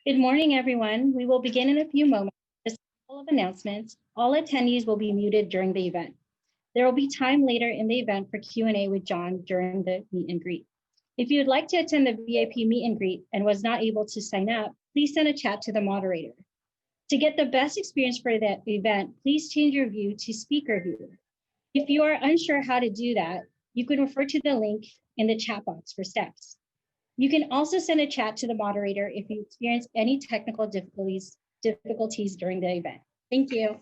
Good morning, everyone. We will begin in a few moments. Just a couple of announcements. All attendees will be muted during the event. There will be time later in the event for Q&A with John during the meet and greet. If you would like to attend the VIP meet and greet and was not able to sign up, please send a chat to the moderator. To get the best experience for that event, please change your view to speaker view. If you are unsure how to do that, you can refer to the link in the chat box for steps. You can also send a chat to the moderator if you experience any technical difficulties during the event. Thank you.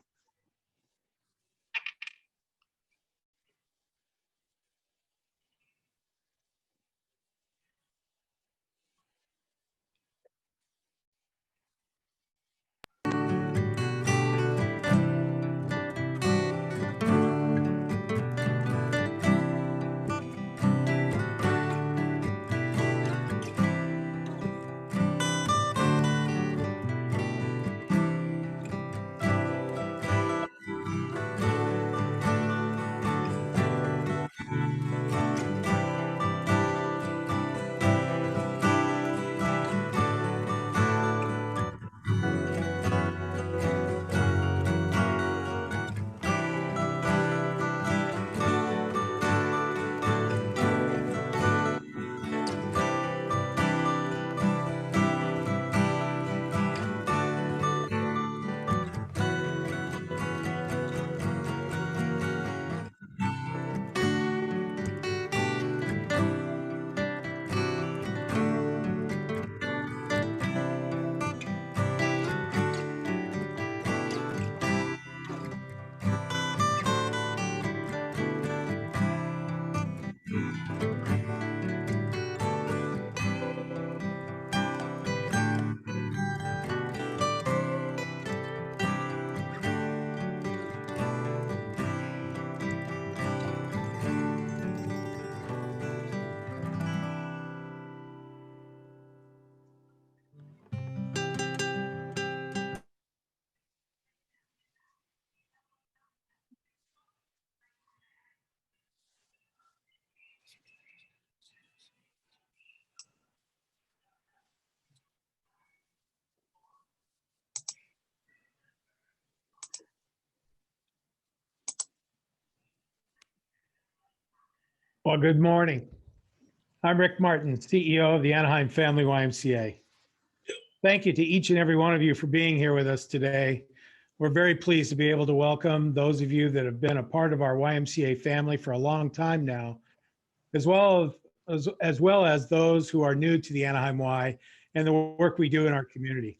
Well, good morning. I'm Rick Martin, CEO of the Anaheim Family YMCA. Thank you to each and every one of you for being here with us today. We're very pleased to be able to welcome those of you that have been a part of our YMCA family for a long time now, as well as those who are new to the Anaheim Y and the work we do in our community.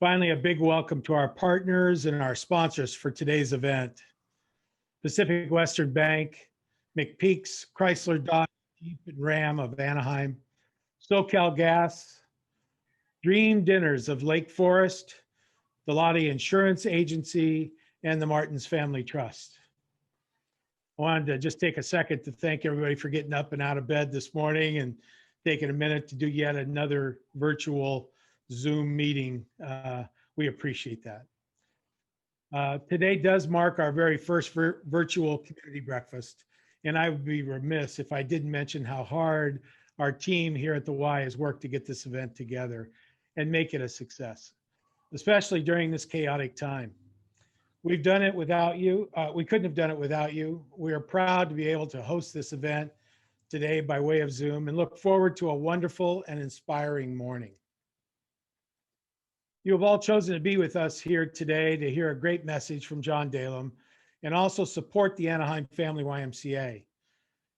Finally, a big welcome to our partners and our sponsors for today's event. Pacific Western Bank, McPeaks, Chrysler, Dodge, Jeep, and Ram of Anaheim, SoCal Gas, Dream Dinners of Lake Forest, the Lottie Insurance Agency, and the Martins Family Trust. I wanted to just take a second to thank everybody for getting up and out of bed this morning and taking a minute to do yet another virtual Zoom meeting. We appreciate that. Today does mark our very first virtual community breakfast. And I would be remiss if I didn't mention how hard our team here at the Y has worked to get this event together and make it a success, especially during this chaotic time. We've done it without you. We couldn't have done it without you. We are proud to be able to host this event today by way of Zoom and look forward to a wonderful and inspiring morning. You have all chosen to be with us here today to hear a great message from John Dalem and also support the Anaheim Family YMCA.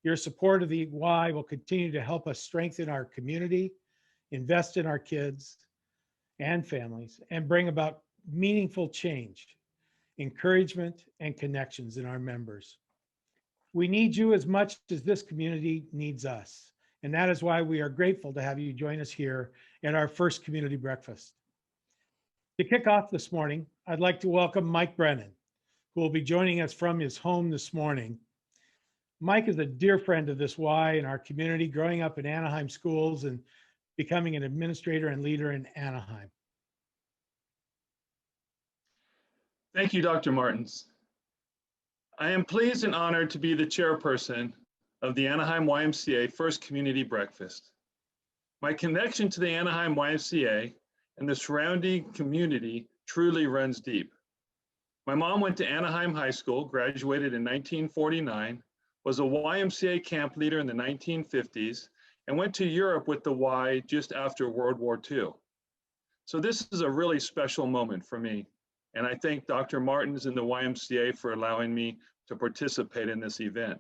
Your support of the Y will continue to help us strengthen our community, invest in our kids and families, and bring about meaningful change, encouragement, and connections in our members. We need you as much as this community needs us, and that is why we are grateful to have you join us here at our first community breakfast. To kick off this morning, I'd like to welcome Mike Brennan, who will be joining us from his home this morning. Mike is a dear friend of this Y and our community, growing up in Anaheim schools and becoming an administrator and leader in Anaheim. Thank you, Dr. Martins. I am pleased and honored to be the chairperson of the Anaheim YMCA First Community Breakfast. My connection to the Anaheim YMCA and the surrounding community truly runs deep. My mom went to Anaheim High School, graduated in 1949, was a YMCA camp leader in the 1950s, and went to Europe with the Y just after World War II. So this is a really special moment for me, and I thank Dr. Martins and the YMCA for allowing me to participate in this event.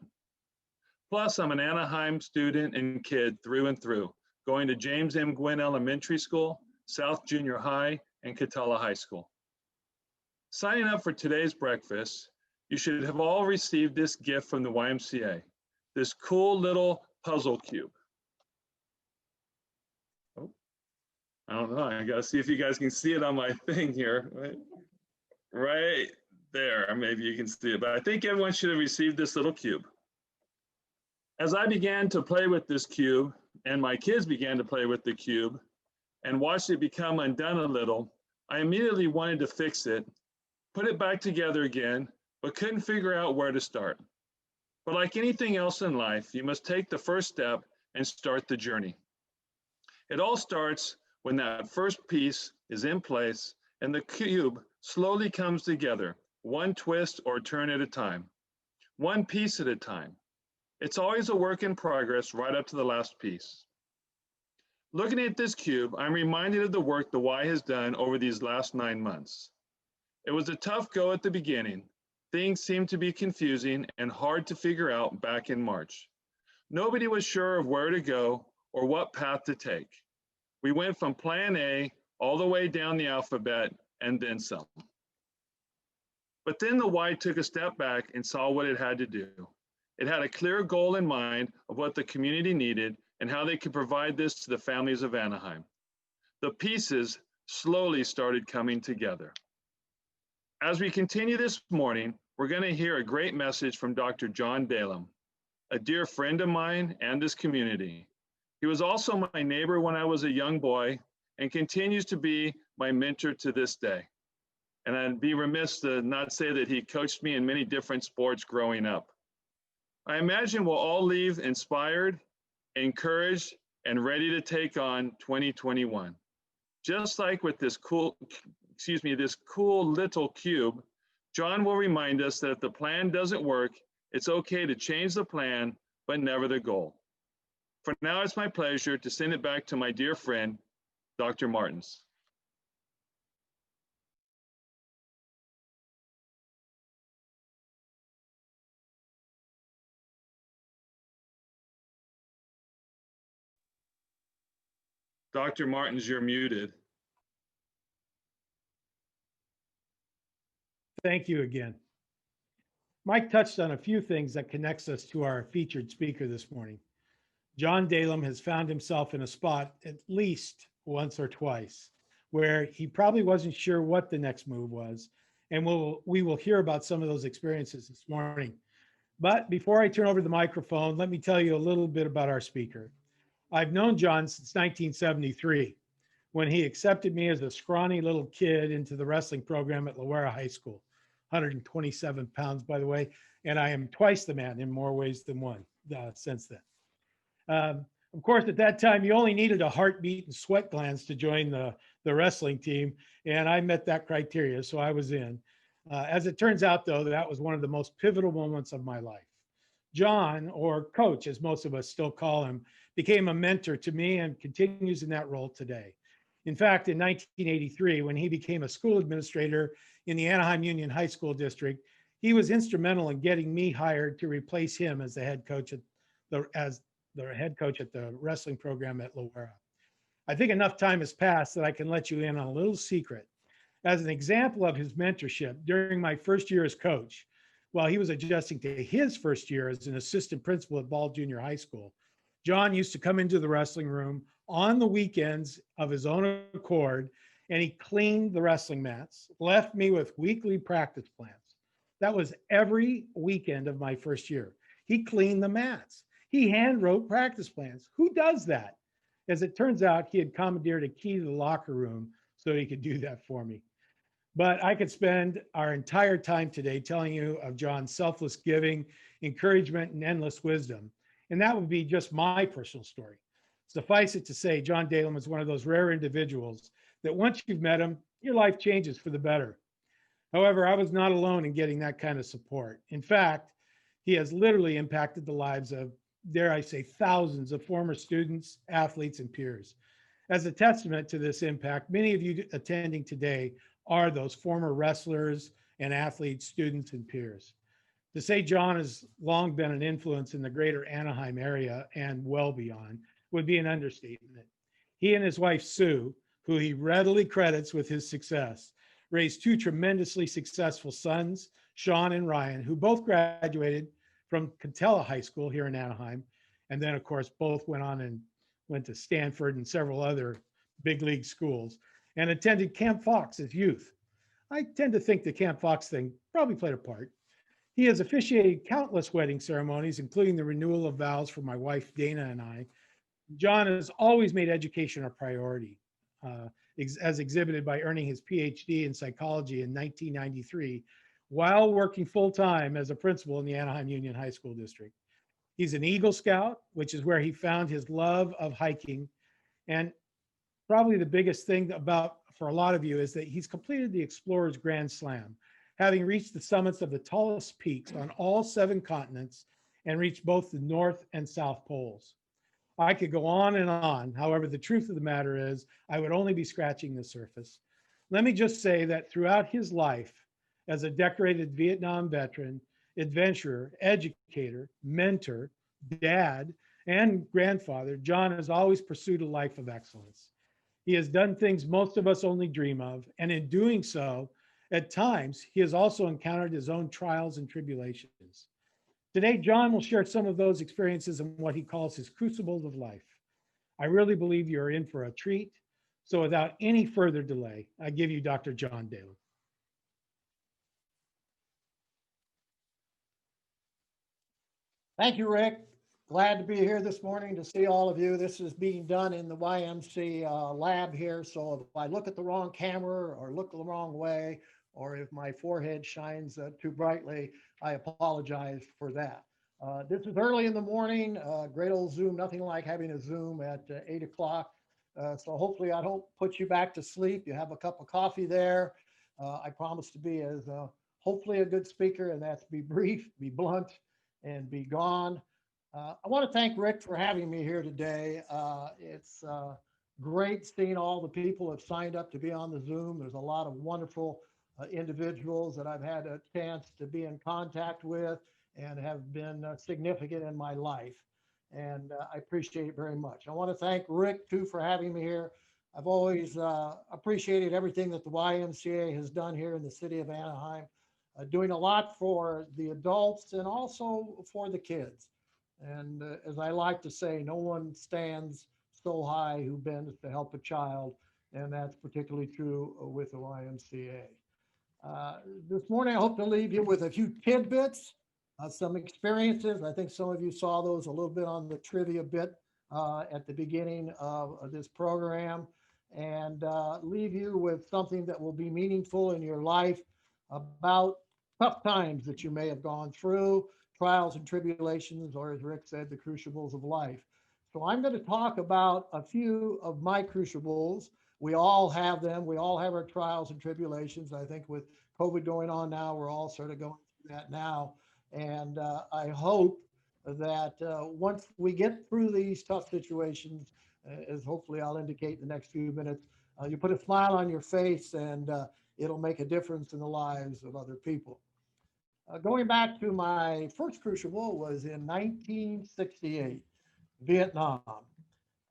Plus, I'm an Anaheim student and kid through and through, going to James M. Gwynn Elementary School, South Junior High, and Catella High School. Signing up for today's breakfast, you should have all received this gift from the YMCA, this cool little puzzle cube. Oh, I don't know, I gotta see if you guys can see it on my thing here. Right there, maybe you can see it, but I think everyone should have received this little cube. As I began to play with this cube, and my kids began to play with the cube, and watched it become undone a little, I immediately wanted to fix it, put it back together again, but couldn't figure out where to start. But like anything else in life, you must take the first step and start the journey. It all starts when that first piece is in place and the cube slowly comes together, one twist or turn at a time, one piece at a time. It's always a work in progress right up to the last piece. Looking at this cube, I'm reminded of the work the Y has done over these last 9 months. It was a tough go at the beginning. Things seemed to be confusing and hard to figure out back in March. Nobody was sure of where to go or what path to take. We went from plan A all the way down the alphabet and then some. But then the Y took a step back and saw what it had to do. It had a clear goal in mind of what the community needed and how they could provide this to the families of Anaheim. The pieces slowly started coming together. As we continue this morning, we're going to hear a great message from Dr. John Dalem, a dear friend of mine and this community. He was also my neighbor when I was a young boy and continues to be my mentor to this day. And I'd be remiss to not say that he coached me in many different sports growing up. I imagine we'll all leave inspired, encouraged, and ready to take on 2021. Just like with this cool little cube, John will remind us that if the plan doesn't work, it's okay to change the plan, but never the goal. For now, it's my pleasure to send it back to my dear friend, Dr. Martins. Dr. Martins, you're muted. Thank you again. Mike touched on a few things that connects us to our featured speaker this morning. John Dalem has found himself in a spot at least once or twice where he probably wasn't sure what the next move was. And we will hear about some of those experiences this morning. But before I turn over the microphone, let me tell you a little bit about our speaker. I've known John since 1973, when he accepted me as a scrawny little kid into the wrestling program at Loera High School, 127 pounds, by the way, and I am twice the man in more ways than one since then. Of course, at that time, you only needed a heartbeat and sweat glands to join the wrestling team, and I met that criteria, so I was in. As it turns out, though, that was one of the most pivotal moments of my life. John, or Coach, as most of us still call him, became a mentor to me and continues in that role today. In fact, in 1983, when he became a school administrator in the Anaheim Union High School District, he was instrumental in getting me hired to replace him as the head coach at the wrestling program at Loera. I think enough time has passed that I can let you in on a little secret. As an example of his mentorship, during my first year as coach, while he was adjusting to his first year as an assistant principal at Ball Junior High School, John used to come into the wrestling room on the weekends of his own accord, and he cleaned the wrestling mats, left me with weekly practice plans. That was every weekend of my first year. He cleaned the mats. He hand wrote practice plans. Who does that? As it turns out, he had commandeered a key to the locker room so he could do that for me. But I could spend our entire time today telling you of John's selfless giving, encouragement, and endless wisdom. And that would be just my personal story. Suffice it to say, John Dalem is one of those rare individuals that once you've met him, your life changes for the better. However, I was not alone in getting that kind of support. In fact, he has literally impacted the lives of, dare I say, thousands of former students, athletes, and peers. As a testament to this impact, many of you attending today are those former wrestlers and athletes, students, and peers. To say John has long been an influence in the greater Anaheim area and well beyond would be an understatement. He and his wife, Sue, who he readily credits with his success, raised two tremendously successful sons, Sean and Ryan, who both graduated from Catella High School here in Anaheim. And then, of course, both went to Stanford and several other big league schools and attended Camp Fox as youth. I tend to think the Camp Fox thing probably played a part. He has officiated countless wedding ceremonies, including the renewal of vows for my wife, Dana, and I. John has always made education a priority, as exhibited by earning his PhD in psychology in 1993 while working full-time as a principal in the Anaheim Union High School District. He's an Eagle Scout, which is where he found his love of hiking. And probably the biggest thing about for a lot of you is that he's completed the Explorer's Grand Slam, having reached the summits of the tallest peaks on all 7 continents and reached both the North and South Poles. I could go on and on. However, the truth of the matter is I would only be scratching the surface. Let me just say that throughout his life as a decorated Vietnam veteran, adventurer, educator, mentor, dad, and grandfather, John has always pursued a life of excellence. He has done things most of us only dream of, and in doing so, at times, he has also encountered his own trials and tribulations. Today, John will share some of those experiences in what he calls his crucibles of life. I really believe you're in for a treat. So without any further delay, I give you Dr. John Daly. Thank you, Rick. Glad to be here this morning to see all of you. This is being done in the YMCA lab here. So if I look at the wrong camera or look the wrong way, or if my forehead shines too brightly, I apologize for that. This is early in the morning, great old Zoom, nothing like having a Zoom at 8 o'clock. So hopefully I don't put you back to sleep. You have a cup of coffee there. I promise to be as hopefully a good speaker, and that's be brief, be blunt, and be gone. I want to thank Rick for having me here today. It's great seeing all the people have signed up to be on the Zoom. There's a lot of wonderful individuals that I've had a chance to be in contact with and have been significant in my life. And I appreciate it very much. I want to thank Rick too for having me here. I've always appreciated everything that the YMCA has done here in the city of Anaheim, doing a lot for the adults and also for the kids. And as I like to say, no one stands so high who bends to help a child. And that's particularly true with the YMCA. This morning, I hope to leave you with a few tidbits, some experiences. I think some of you saw those a little bit on the trivia bit at the beginning of this program, and leave you with something that will be meaningful in your life about tough times that you may have gone through, trials and tribulations, or as Rick said, the crucibles of life. So I'm going to talk about a few of my crucibles. We all have them. We all have our trials and tribulations. I think with COVID going on now, we're all sort of going through that now. And I hope that once we get through these tough situations, as hopefully I'll indicate in the next few minutes, you put a smile on your face and it'll make a difference in the lives of other people. Going back to my first crucible was in 1968, Vietnam.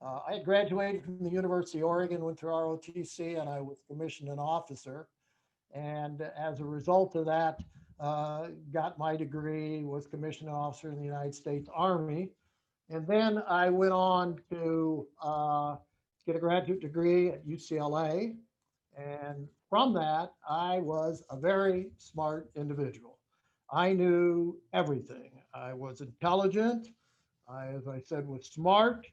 I had graduated from the University of Oregon, went through ROTC, and I was commissioned an officer. And as a result of that, got my degree, was commissioned officer in the United States Army. And then I went on to get a graduate degree at UCLA. And from that, I was a very smart individual. I knew everything. I was intelligent. As I said, was smart,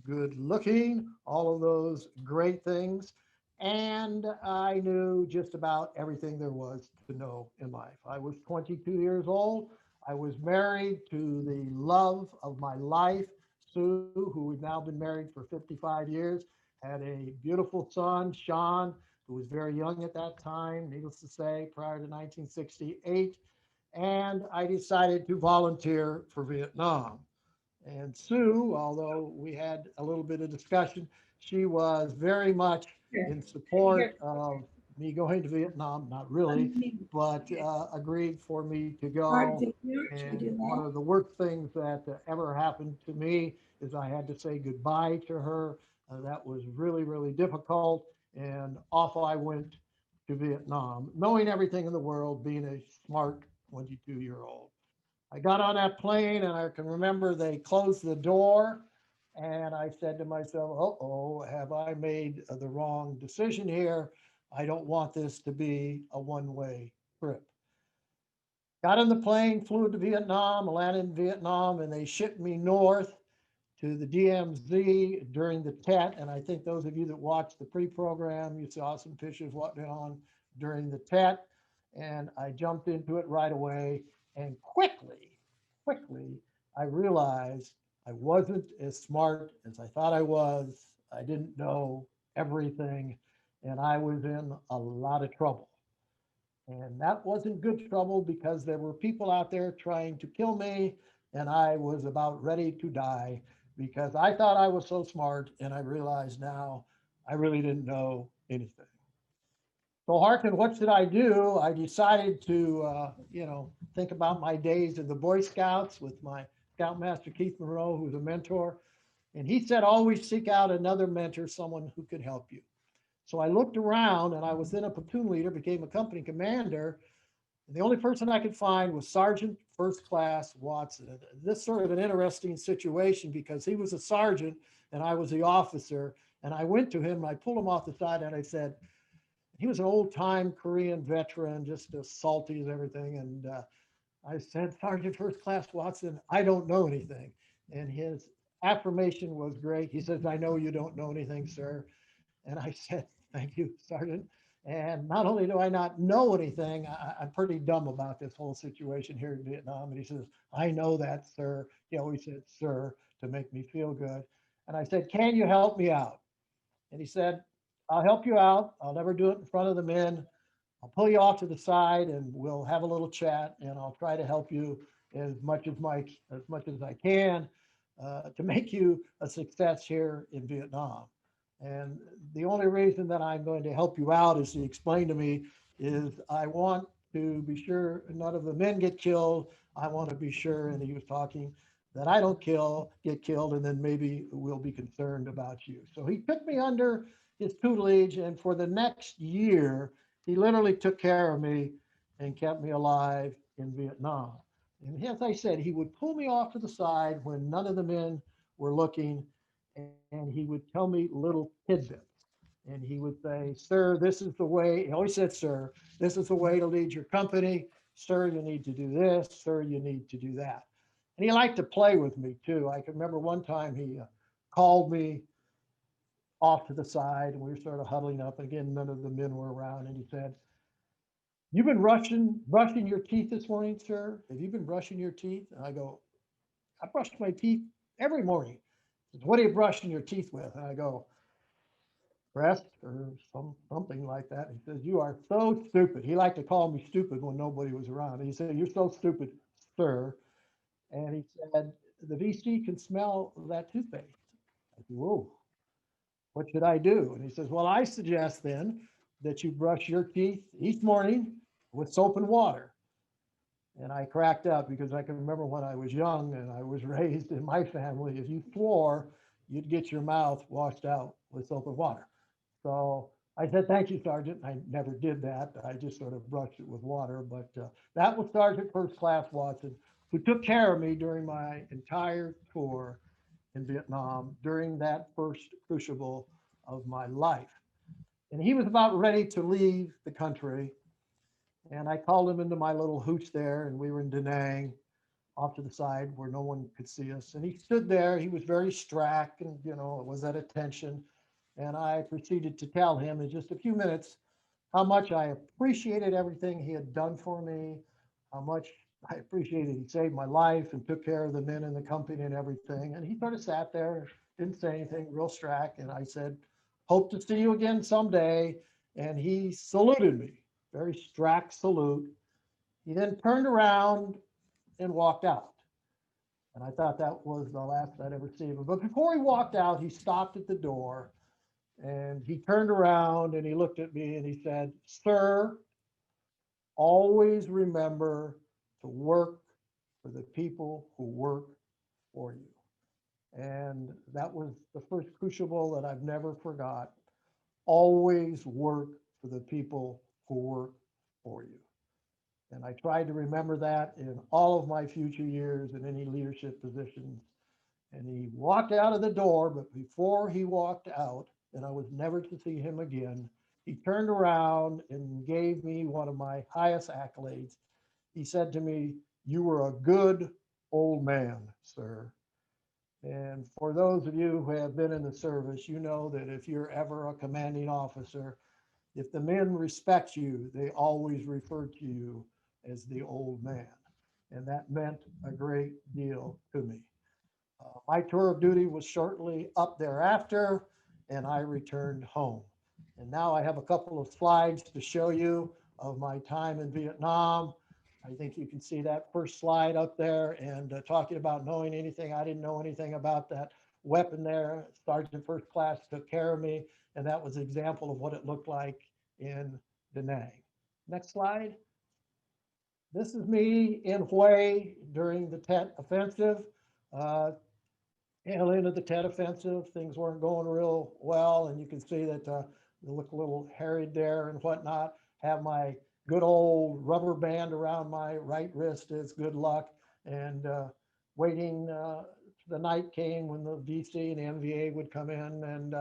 good looking, all of those great things. And I knew just about everything there was to know in life. I was 22 years old. I was married to the love of my life, Sue, who we've now been married for 55 years. had a beautiful son, Sean, who was very young at that time, needless to say, prior to 1968. And I decided to volunteer for Vietnam. And Sue, although we had a little bit of discussion, she was very much in support of me going to Vietnam, not really, but agreed for me to go. And one of the worst things that ever happened to me is I had to say goodbye to her. That was really, really difficult. And off I went to Vietnam, knowing everything in the world, being a smart 22-year-old. I got on that plane and I can remember they closed the door and I said to myself, oh, have I made the wrong decision here? I don't want this to be a one-way trip. Got on the plane, flew to Vietnam, landed in Vietnam, and they shipped me north to the DMZ during the Tet. And I think those of you that watched the pre-program, you saw some pictures what went on during the Tet. And I jumped into it right away. And quickly, I realized I wasn't as smart as I thought I was. I didn't know everything. And I was in a lot of trouble. And that wasn't good trouble because there were people out there trying to kill me. And I was about ready to die because I thought I was so smart. And I realize now I really didn't know anything. So hearken, what should I do? I decided to, think about my days in the Boy Scouts with my Scoutmaster Keith Monroe, who's a mentor. And he said, always seek out another mentor, someone who could help you. So I looked around and I was then a platoon leader, became a company commander. And the only person I could find was Sergeant First Class Watson. This sort of an interesting situation because he was a sergeant and I was the officer. And I went to him and I pulled him off the side and I said, he was an old time Korean veteran, just as salty as everything. And I said, Sergeant First Class Watson, I don't know anything. And his affirmation was great. He says, I know you don't know anything, sir. And I said, thank you, Sergeant. And not only do I not know anything, I'm pretty dumb about this whole situation here in Vietnam. And he says, I know that, sir. He always said, sir, to make me feel good. And I said, can you help me out? And he said, I'll help you out. I'll never do it in front of the men. I'll pull you off to the side and we'll have a little chat and I'll try to help you as much as I can to make you a success here in Vietnam. And the only reason that I'm going to help you out is he explained to me is I want to be sure none of the men get killed. I want to be sure, and he was talking, that I don't get killed, and then maybe we'll be concerned about you. So he took me under his tutelage, and for the next year, he literally took care of me and kept me alive in Vietnam. And as I said, he would pull me off to the side when none of the men were looking, and he would tell me little tidbits. And he would say, sir, this is the way, he always said, sir, this is the way to lead your company. Sir, you need to do this. Sir, you need to do that. And he liked to play with me too. I can remember one time he called me off to the side and we were sort of huddling up. And again, none of the men were around. And he said, you've been brushing your teeth this morning, sir? Have you been brushing your teeth? And I go, I brush my teeth every morning. He says, what are you brushing your teeth with? And I go, breast or something like that. He says, you are so stupid. He liked to call me stupid when nobody was around. He said, you're so stupid, sir. And he said, the VC can smell that toothpaste. I said, whoa, what should I do? And he says, well, I suggest then that you brush your teeth each morning with soap and water. And I cracked up because I can remember when I was young and I was raised in my family, if you swore, you'd get your mouth washed out with soap and water. So I said, thank you, Sergeant. I never did that. I just sort of brushed it with water. But that was Sergeant First Class Watson, who took care of me during my entire tour in Vietnam during that first crucible of my life. And he was about ready to leave the country. And I called him into my little hooch there, and we were in Da Nang, off to the side where no one could see us. And he stood there. He was very strapped and, was at attention. And I proceeded to tell him in just a few minutes how much I appreciated everything he had done for me, how much I appreciated he saved my life and took care of the men in the company and everything. And he sort of sat there, didn't say anything, real strack. And I said, hope to see you again someday. And he saluted me, very strack salute. He then turned around and walked out. And I thought that was the last I'd ever see him. But before he walked out, he stopped at the door and he turned around and he looked at me and he said, "Sir, always remember to work for the people who work for you." And that was the first crucible that I've never forgot. Always work for the people who work for you. And I tried to remember that in all of my future years in any leadership positions. And he walked out of the door, but before he walked out, and I was never to see him again, he turned around and gave me one of my highest accolades. He said to me, "You were a good old man, sir." And for those of you who have been in the service, you know that if you're ever a commanding officer, if the men respect you, they always refer to you as the old man. And that meant a great deal to me. My tour of duty was shortly up thereafter, and I returned home. And now I have a couple of slides to show you of my time in Vietnam. I think you can see that first slide up there, and talking about knowing anything. I didn't know anything about that weapon there. Sergeant First Class took care of me, and that was an example of what it looked like in Da Nang. Next slide. This is me in Hue during the Tet Offensive. Tail end of the Tet Offensive, things weren't going real well, and you can see that they look a little harried there and whatnot. Have my good old rubber band around my right wrist as good luck, and waiting. The night came when the VC and the MVA would come in, and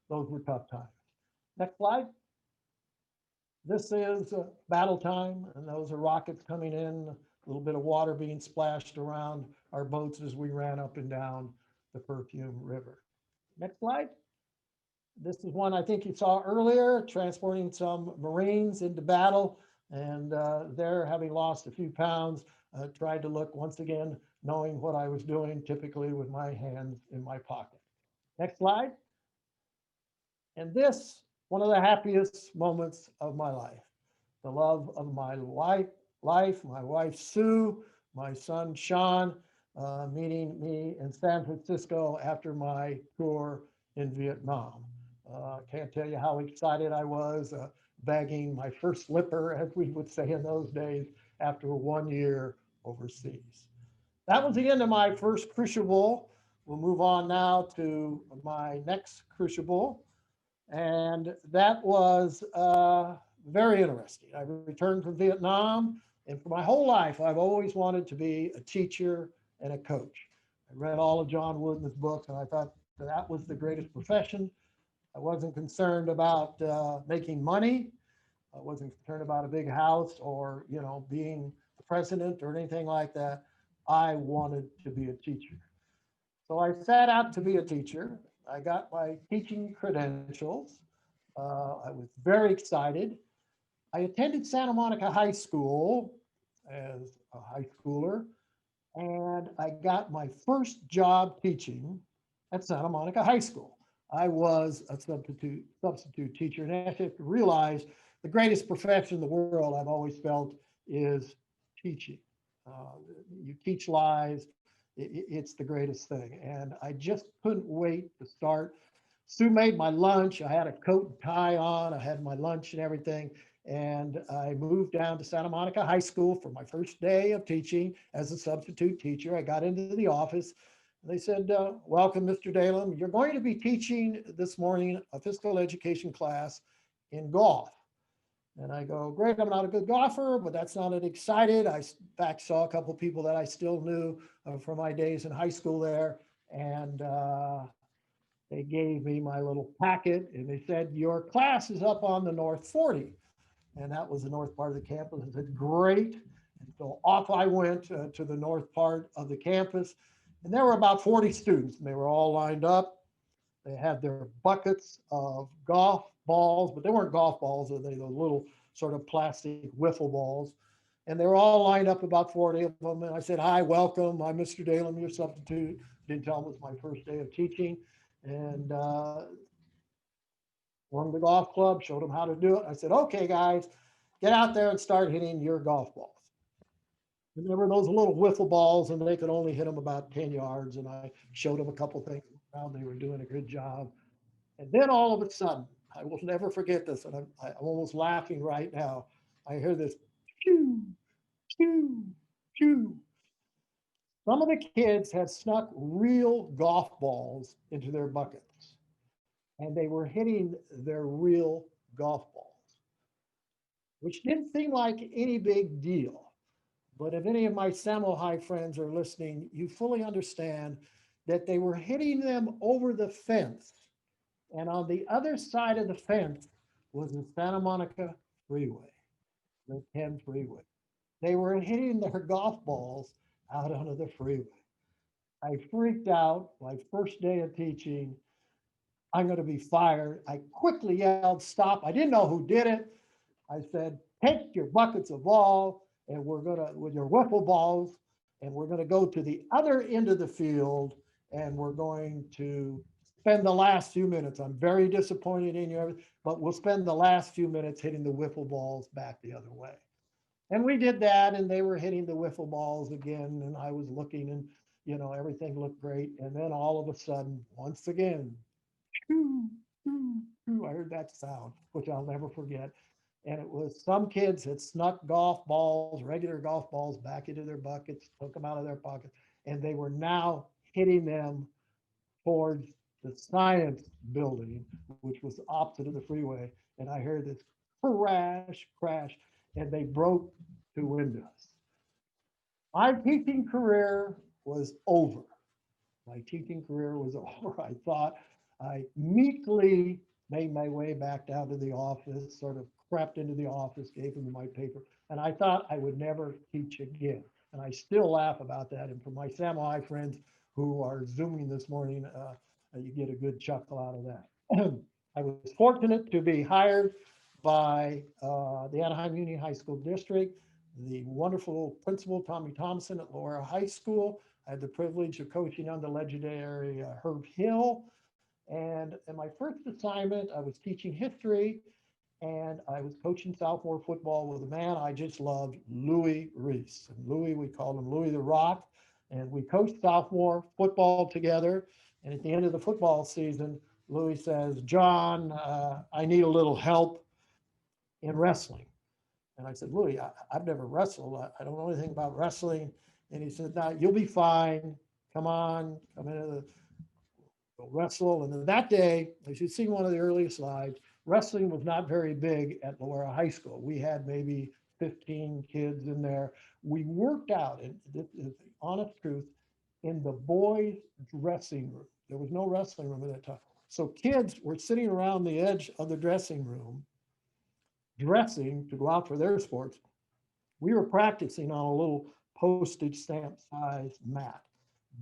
those were tough times. Next slide. This is battle time, and those are rockets coming in, a little bit of water being splashed around our boats as we ran up and down the Perfume River. Next slide. This is one I think you saw earlier, transporting some Marines into battle, and they're having lost a few pounds, tried to look once again, knowing what I was doing, typically with my hands in my pocket. Next slide. And this, one of the happiest moments of my life, the love of my life, my wife, Sue, my son, Sean, meeting me in San Francisco after my tour in Vietnam. Can't tell you how excited I was, bagging my first slipper, as we would say in those days, after 1 year overseas. That was the end of my first crucible. We'll move on now to my next crucible. And that was very interesting. I returned from Vietnam, and for my whole life, I've always wanted to be a teacher and a coach. I read all of John Wooden's books, and I thought that was the greatest profession. I wasn't concerned about making money. I wasn't concerned about a big house or, you know, being the president or anything like that. I wanted to be a teacher. So I set out to be a teacher. I got my teaching credentials. I was very excited. I attended Santa Monica High School as a high schooler, and I got my first job teaching at Santa Monica High School. I was a substitute teacher, and I have to realize the greatest profession in the world, I've always felt, is teaching. You teach lives. It's the greatest thing. And I just couldn't wait to start. Sue made my lunch. I had a coat and tie on. I had my lunch and everything. And I moved down to Santa Monica High School for my first day of teaching as a substitute teacher. I got into the office. They said, "Welcome, Mr. Dalem. You're going to be teaching this morning a physical education class in golf." And I go, "Great, I'm not a good golfer, but that's not an excited." I, in fact, saw a couple of people that I still knew from my days in high school there. And they gave me my little packet and they said, "Your class is up on the North 40. And that was the north part of the campus. I said, "Great." And so off I went to the north part of the campus. And there were about 40 students, and they were all lined up. They had their buckets of golf balls, but they weren't golf balls. They were little sort of plastic wiffle balls. And they were all lined up, about 40 of them. And I said, "Hi, welcome. I'm Mr. Dalem, your substitute." Didn't tell them it was my first day of teaching. And formed the golf club, showed them how to do it. I said, okay, guys, get out there and start hitting your golf balls. And there were those little wiffle balls, and they could only hit them about 10 yards. And I showed them a couple things. Found they were doing a good job. And then all of a sudden, I will never forget this, and I'm almost laughing right now. I hear this, pew, pew, pew. Some of the kids had snuck real golf balls into their buckets, and they were hitting their real golf balls, which didn't seem like any big deal. But if any of my Samohi friends are listening, you fully understand that they were hitting them over the fence. And on the other side of the fence was the Santa Monica Freeway, the 10 freeway. They were hitting their golf balls out onto the freeway. I freaked out my first day of teaching. I'm going to be fired. I quickly yelled, stop. I didn't know who did it. I said, take your buckets of ball and we're going to, with your wiffle balls, and we're going to go to the other end of the field and we're going to spend the last few minutes. I'm very disappointed in you, but we'll spend the last few minutes hitting the wiffle balls back the other way. And we did that, and they were hitting the wiffle balls again, and I was looking, and everything looked great. And then all of a sudden, once again, I heard that sound, which I'll never forget. And it was some kids had snuck golf balls, regular golf balls, back into their buckets, took them out of their pockets, and they were now hitting them towards the science building, which was opposite of the freeway. And I heard this crash, and they broke two windows. My teaching career was over. My teaching career was over. I thought I meekly made my way back down to the office, sort of crept into the office, gave them my paper, and I thought I would never teach again. And I still laugh about that. And for my Samoa friends who are Zooming this morning, you get a good chuckle out of that. I was fortunate to be hired by the Anaheim Union High School District, the wonderful principal, Tommy Thompson at Laura High School. I had the privilege of coaching under legendary Herb Hill. And in my first assignment, I was teaching history, and I was coaching sophomore football with a man I just loved, Louis Reese. And Louis, we called him Louis the Rock. And we coached sophomore football together. And at the end of the football season, Louis says, John, I need a little help in wrestling. And I said, Louis, I've never wrestled. I don't know anything about wrestling. And he said, no, you'll be fine. Come on, come into the wrestle. And then that day, as you've seen one of the earlier slides, wrestling was not very big at Laura High School. We had maybe 15 kids in there. We worked out, and this is the honest truth, in the boys' dressing room. There was no wrestling room at that time. So kids were sitting around the edge of the dressing room, dressing to go out for their sports. We were practicing on a little postage stamp size mat.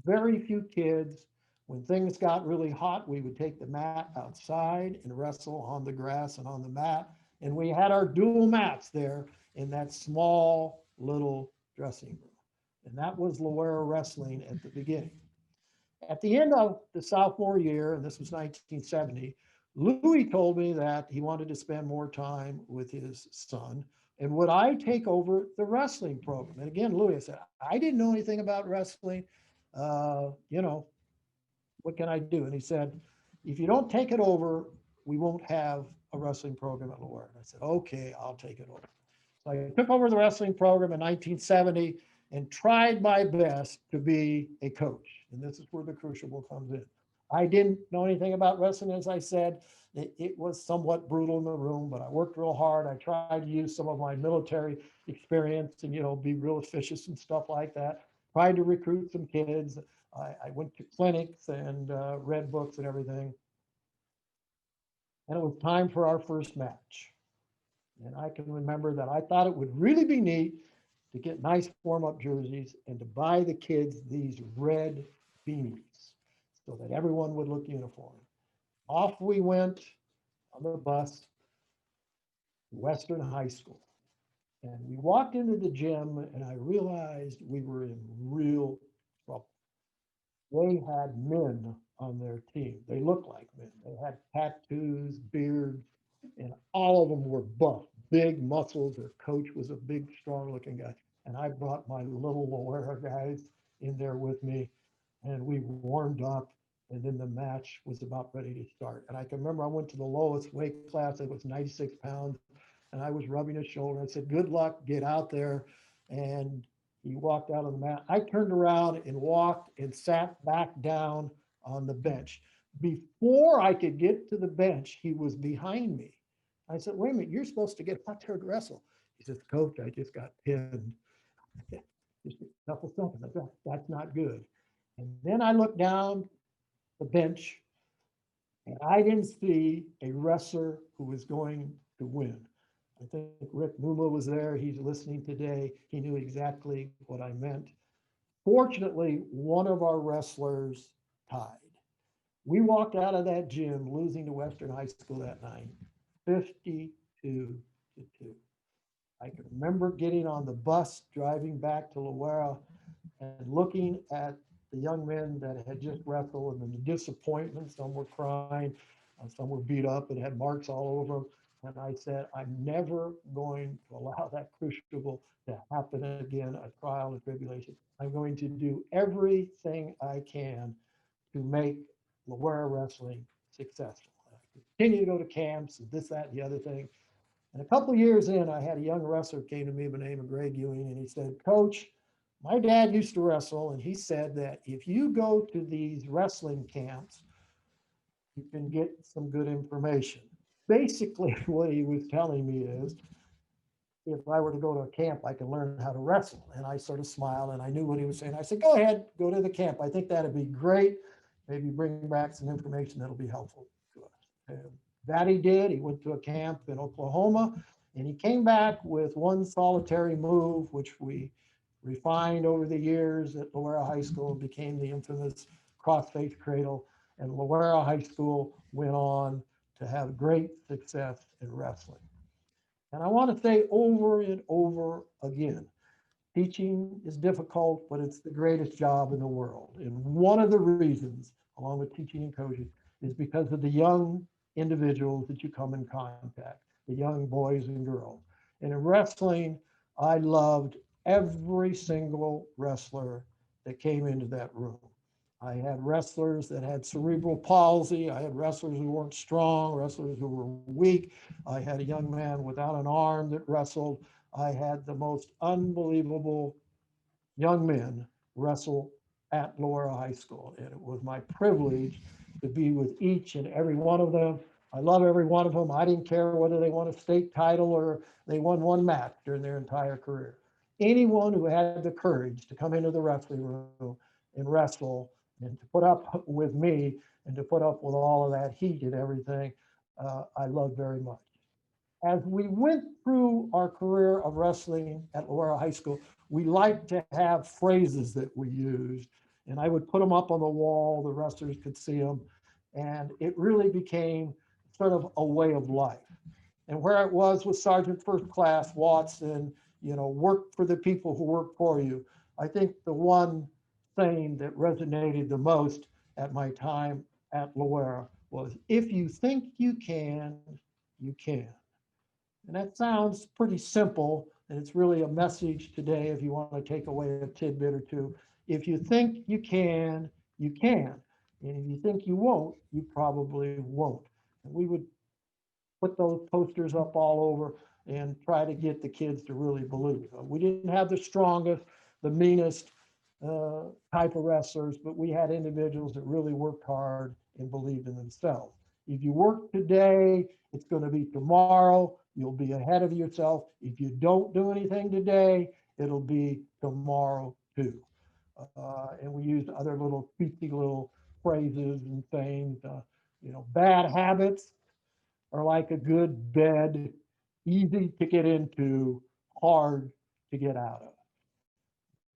Very few kids. When things got really hot, we would take the mat outside and wrestle on the grass and on the mat. And we had our dual mats there in that small little dressing room. And that was Loera wrestling at the beginning. At the end of the sophomore year, and this was 1970, Louis told me that he wanted to spend more time with his son. And would I take over the wrestling program? And again, Louis said, I didn't know anything about wrestling. What can I do? And he said, if you don't take it over, we won't have a wrestling program at Loera. And I said, okay, I'll take it over. So I took over the wrestling program in 1970 and tried my best to be a coach. And this is where the crucible comes in. I didn't know anything about wrestling, as I said. It was somewhat brutal in the room, but I worked real hard. I tried to use some of my military experience and, be real officious and stuff like that. Tried to recruit some kids. I went to clinics and read books and everything. And it was time for our first match. And I can remember that I thought it would really be neat to get nice warm-up jerseys and to buy the kids these red beanies so that everyone would look uniform. Off we went on the bus to Western High School. And we walked into the gym and I realized we were in real trouble. they had men on their team. They looked like men. They had tattoos, beards, and all of them were buff, big muscles. Their coach was a big, strong looking guy. And I brought my little Loera guys in there with me, and we warmed up. And then the match was about ready to start. And I can remember I went to the lowest weight class. It was 96 pounds. And I was rubbing his shoulder. I said, good luck, get out there. And he walked out on the mat. I turned around and walked and sat back down on the bench. Before I could get to the bench, he was behind me. I said, wait a minute, you're supposed to get out there to wrestle. He says, coach, I just got pinned. Just a couple seconds. I thought, that's not good. And then I looked down the bench and I didn't see a wrestler who was going to win. I think Rick Numa was there. He's listening today. He knew exactly what I meant. Fortunately, one of our wrestlers tied. We walked out of that gym losing to Western High School that night, 52-2. I can remember getting on the bus, driving back to Loera and looking at the young men that had just wrestled and the disappointment. Some were crying, some were beat up and had marks all over them. And I said, I'm never going to allow that crucible to happen again, a trial and tribulation. I'm going to do everything I can to make Loera wrestling successful. I continue to go to camps and this, that, and the other thing. And a couple of years in, I had a young wrestler came to me by the name of Greg Ewing, and he said, Coach, my dad used to wrestle, and he said that if you go to these wrestling camps, you can get some good information. Basically, what he was telling me is, if I were to go to a camp, I can learn how to wrestle. And I sort of smiled and I knew what he was saying. I said, go ahead, go to the camp. I think that'd be great. Maybe bring back some information that'll be helpful to us. And that he did. He went to a camp in Oklahoma and he came back with one solitary move, which we refined over the years at Loera High School and became the infamous cross-face cradle. And Loera High School went on to have great success in wrestling. And I want to say over and over again, teaching is difficult, but it's the greatest job in the world. And one of the reasons, along with teaching and coaching, is because of the young individuals that you come in contact, the young boys and girls. And in wrestling, I loved every single wrestler that came into that room. I had wrestlers that had cerebral palsy. I had wrestlers who weren't strong, wrestlers who were weak. I had a young man without an arm that wrestled. I had the most unbelievable young men wrestle at Loera High School. And it was my privilege to be with each and every one of them. I love every one of them. I didn't care whether they won a state title or they won one match during their entire career. Anyone who had the courage to come into the wrestling room and wrestle and to put up with me and to put up with all of that heat and everything, I love very much. As we went through our career of wrestling at Loera High School, we liked to have phrases that we used, and I would put them up on the wall, the wrestlers could see them, and it really became sort of a way of life. And where it was with Sergeant First Class Watson, work for the people who work for you. I think the one saying that resonated the most at my time at Loera was, if you think you can, you can. And that sounds pretty simple, and it's really a message today if you want to take away a tidbit or two. If you think you can, you can. And if you think you won't, you probably won't. And we would put those posters up all over and try to get the kids to really believe. We didn't have the strongest, the meanest type of wrestlers, but we had individuals that really worked hard and believed in themselves. If you work today, it's going to be tomorrow. You'll be ahead of yourself. If you don't do anything today, it'll be tomorrow too. And we used other little cutesy little phrases and things. Bad habits are like a good bed, easy to get into, hard to get out of.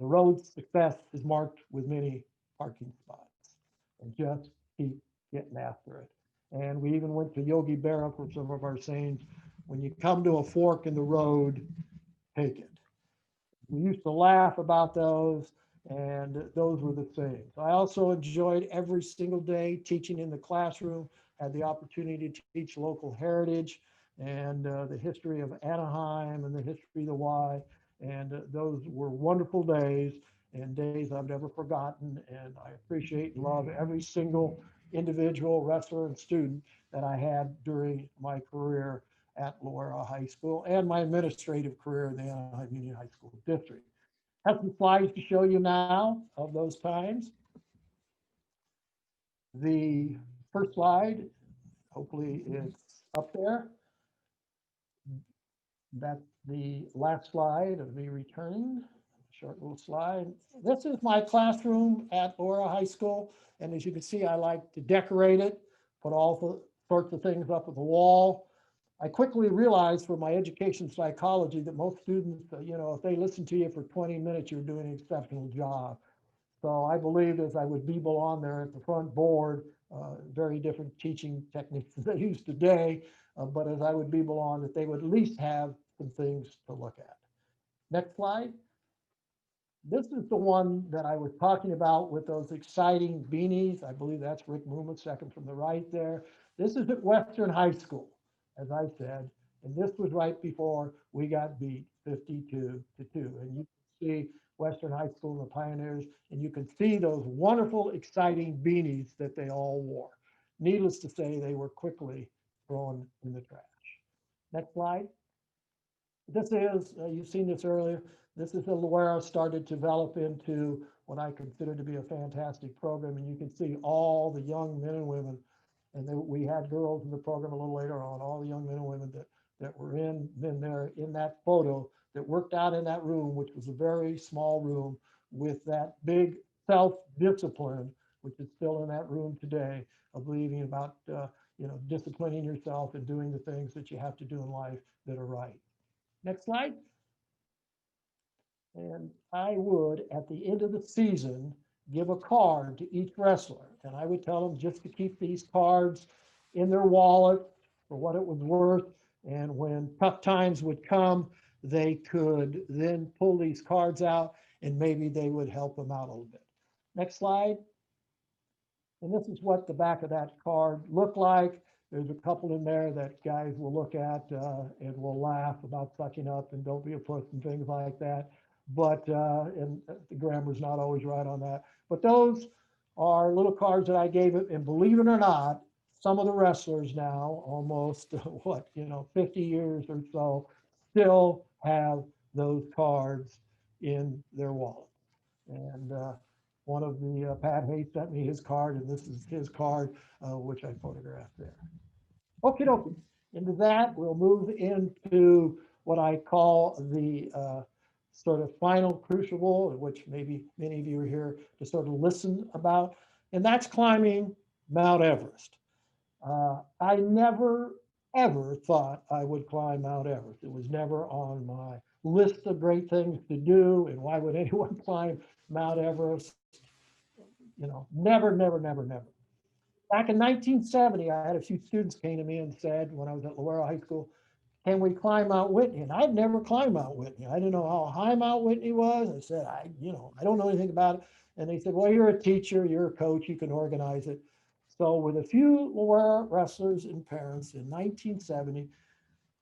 The road to success is marked with many parking spots, and just keep getting after it. And we even went to Yogi Berra for some of our sayings. When you come to a fork in the road, take it. We used to laugh about those. And those were the things. I also enjoyed every single day teaching in the classroom, had the opportunity to teach local heritage and the history of Anaheim and the history of the Y. And those were wonderful days and days I've never forgotten. And I appreciate and love every single individual wrestler and student that I had during my career at Loera High School and my administrative career in the Anaheim Union High School District. Have some slides to show you now of those times. The first slide, hopefully it's up there. That's the last slide of me returning. Short little slide. This is my classroom at Loera High School. And as you can see, I like to decorate it, put all sorts of things up at the wall. I quickly realized from my education psychology that most students, if they listen to you for 20 minutes, you're doing an exceptional job. So I believed as I would beeble on there at the front board, very different teaching techniques than they use today, but as I would beeble on, that they would at least have some things to look at. Next slide. This is the one that I was talking about with those exciting beanies. I believe that's Rick Muma, second from the right there. This is at Western High School, as I said, and this was right before we got beat 52-2. And you can see Western High School and the Pioneers, and you can see those wonderful, exciting beanies that they all wore. Needless to say, they were quickly thrown in the trash. Next slide. This is, you've seen this earlier, this is a Loera started to develop into what I consider to be a fantastic program. And you can see all the young men and women, and then we had girls in the program a little later on, all the young men and women that were in there in that photo that worked out in that room, which was a very small room with that big self-discipline, which is still in that room today, of believing about, disciplining yourself and doing the things that you have to do in life that are right. Next slide. And I would, at the end of the season, give a card to each wrestler. And I would tell them just to keep these cards in their wallet for what it was worth. And when tough times would come, they could then pull these cards out and maybe they would help them out a little bit. Next slide. And this is what the back of that card looked like. There's a couple in there that guys will look at and will laugh about sucking up and don't be a puss and things like that. But, and the grammar's not always right on that. But those are little cards that I gave it. And believe it or not, some of the wrestlers now, almost 50 years or so, still have those cards in their wallet. And one of the, Pat Hayes sent me his card, and this is his card, which I photographed there. Okie dokie. Into that, we'll move into what I call the sort of final crucible, which maybe many of you are here to sort of listen about, and that's climbing Mount Everest. I never, ever thought I would climb Mount Everest. It was never on my list of great things to do, and why would anyone climb Mount Everest? Never, never, never, never. Back in 1970, I had a few students came to me and said, when I was at Loera High School, can we climb Mount Whitney? And I'd never climbed Mount Whitney. I didn't know how high Mount Whitney was. I said, I don't know anything about it. And they said, well, you're a teacher, you're a coach, you can organize it. So with a few Loera wrestlers and parents in 1970,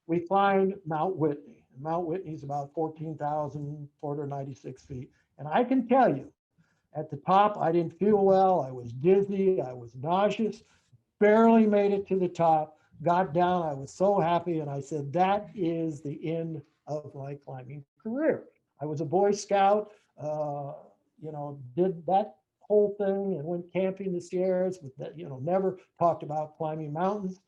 we climbed Mount Whitney. Mount Whitney is about 14,496 feet. And I can tell you, at the top, I didn't feel well. I was dizzy. I was nauseous. Barely made it to the top. Got down. I was so happy. And I said, that is the end of my climbing career. I was a Boy Scout, did that whole thing and went camping in the Sierras, but never talked about climbing mountains.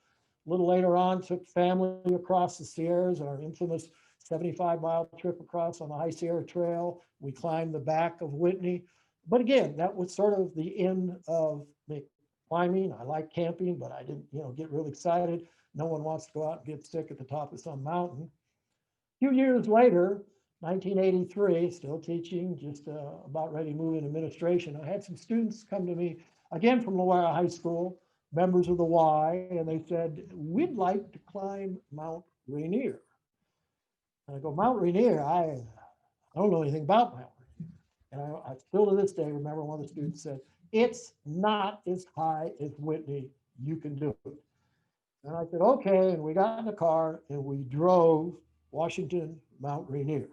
A little later on, took family across the Sierras, our infamous 75-mile trip across on the High Sierra Trail. We climbed the back of Whitney. But again, that was sort of the end of me climbing. I like camping, but I didn't, get really excited. No one wants to go out and get sick at the top of some mountain. A few years later, 1983, still teaching, just about ready to move into administration. I had some students come to me, again from Loera High School, members of the Y, and they said, we'd like to climb Mount Rainier. And I go, Mount Rainier, I don't know anything about Mount Rainier. And I still to this day remember one of the students said, "It's not as high as Whitney. You can do it." And I said, "Okay." And we got in the car and we drove Washington, Mount Rainier,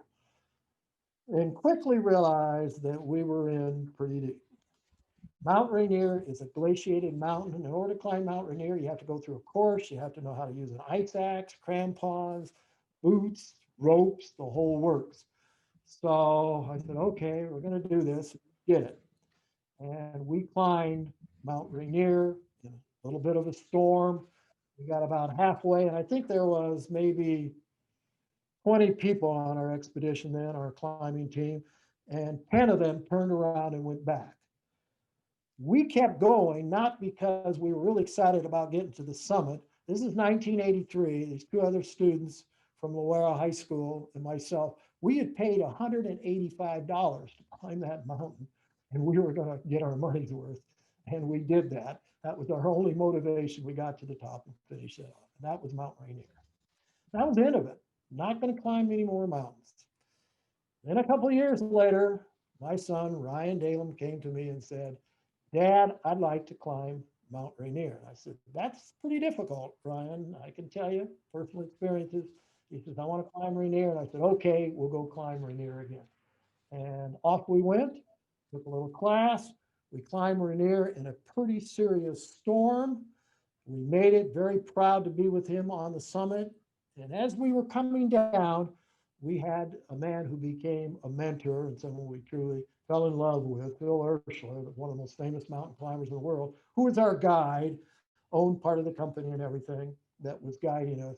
and quickly realized that we were in pretty deep. Mount Rainier is a glaciated mountain. In order to climb Mount Rainier, you have to go through a course. You have to know how to use an ice axe, crampons, boots, ropes, the whole works. So I said, "Okay, we're going to do this." Did it. And we climbed Mount Rainier in a little bit of a storm. We got about halfway, and I think there was maybe 20 people on our expedition then, our climbing team, and 10 of them turned around and went back. We kept going, not because we were really excited about getting to the summit. This is 1983. These two other students from Loera High School and myself, we had paid $185 to climb that mountain, and we were going to get our money's worth. And we did that. That was our only motivation. We got to the top and finished it off. And that was Mount Rainier. That was the end of it. Not going to climb any more mountains. Then a couple of years later, my son, Ryan Dalem, came to me and said, "Dad, I'd like to climb Mount Rainier." And I said, "That's pretty difficult, Ryan. I can tell you, personal experiences." He says, "I want to climb Rainier." And I said, "Okay, we'll go climb Rainier again." And off we went, took a little class. We climbed Rainier in a pretty serious storm. We made it, very proud to be with him on the summit. And as we were coming down, we had a man who became a mentor and someone we truly fell in love with, Phil Urschler, one of the most famous mountain climbers in the world, who was our guide, owned part of the company and everything that was guiding us,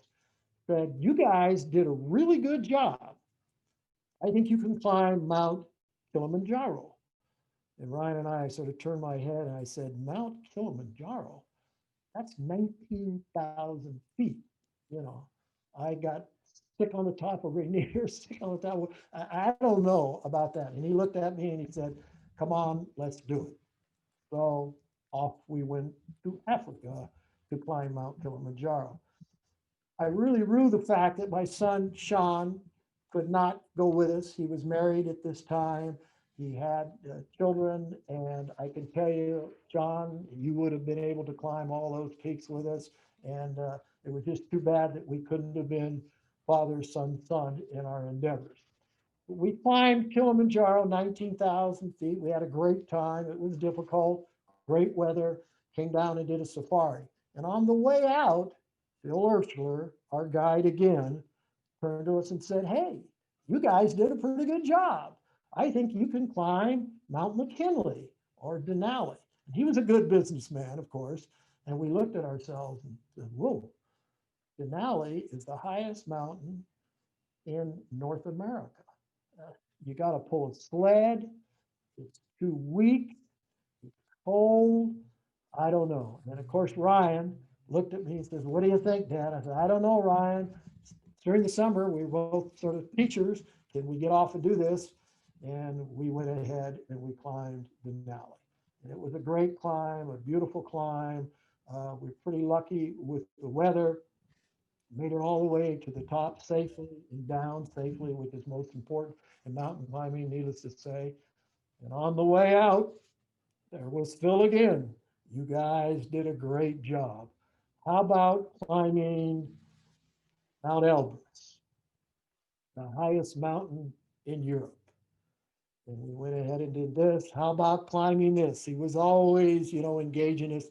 said, "You guys did a really good job. I think you can climb Mount Kilimanjaro." And Ryan and I sort of turned my head and I said, "Mount Kilimanjaro? That's 19,000 feet." You know, I got sick on the top of Rainier, sick on the top. I don't know about that. And he looked at me and he said, "Come on, let's do it." So off we went to Africa to climb Mount Kilimanjaro. I really rue the fact that my son, Sean, could not go with us. He was married at this time. He had children, and I can tell you, John, you would have been able to climb all those peaks with us. And it was just too bad that we couldn't have been father, son, son in our endeavors. We climbed Kilimanjaro, 19,000 feet. We had a great time. It was difficult, great weather, came down and did a safari. And on the way out, Phil Urschler, our guide again, turned to us and said, "Hey, you guys did a pretty good job. I think you can climb Mount McKinley or Denali." And he was a good businessman, of course. And we looked at ourselves and said, "Whoa, Denali is the highest mountain in North America. You got to pull a sled. It's too weak. It's cold. I don't know." And of course, Ryan looked at me and says, "What do you think, Dad?" I said, "I don't know, Ryan. During the summer, we were both sort of teachers. Can we get off and do this?" And we went ahead and we climbed Denali. And it was a great climb, a beautiful climb. We're pretty lucky with the weather. Made it all the way to the top safely and down safely, which is most important in mountain climbing, needless to say. And on the way out, there was Phil again. "You guys did a great job. How about climbing Mount Elbrus, the highest mountain in Europe?" And we went ahead and did this. "How about climbing this?" He was always, engaging us.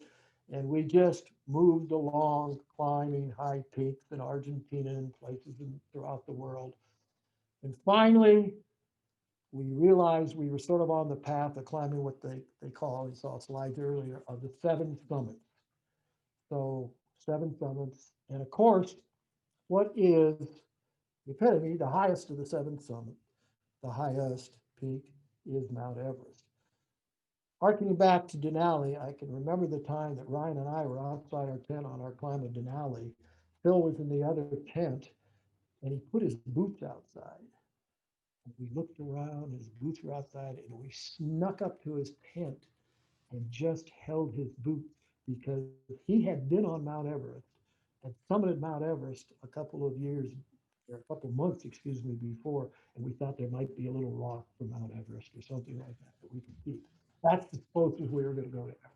And we just moved along, climbing high peaks in Argentina and places throughout the world. And finally, we realized we were sort of on the path of climbing what they call, we saw slides earlier, of the seven summits. So 7 summits. And of course, what is the epitome, the highest of the 7 summits, the highest peak is Mount Everest. Harkening back to Denali, I can remember the time that Ryan and I were outside our tent on our climb of Denali. Phil was in the other tent and he put his boots outside. We looked around, his boots were outside, and we snuck up to his tent and just held his boots because he had been on Mount Everest and summited Mount Everest a couple of years or a couple months, excuse me, before, and we thought there might be a little rock from Mount Everest or something like that that we could keep. That's the closest we were going to go to Everest.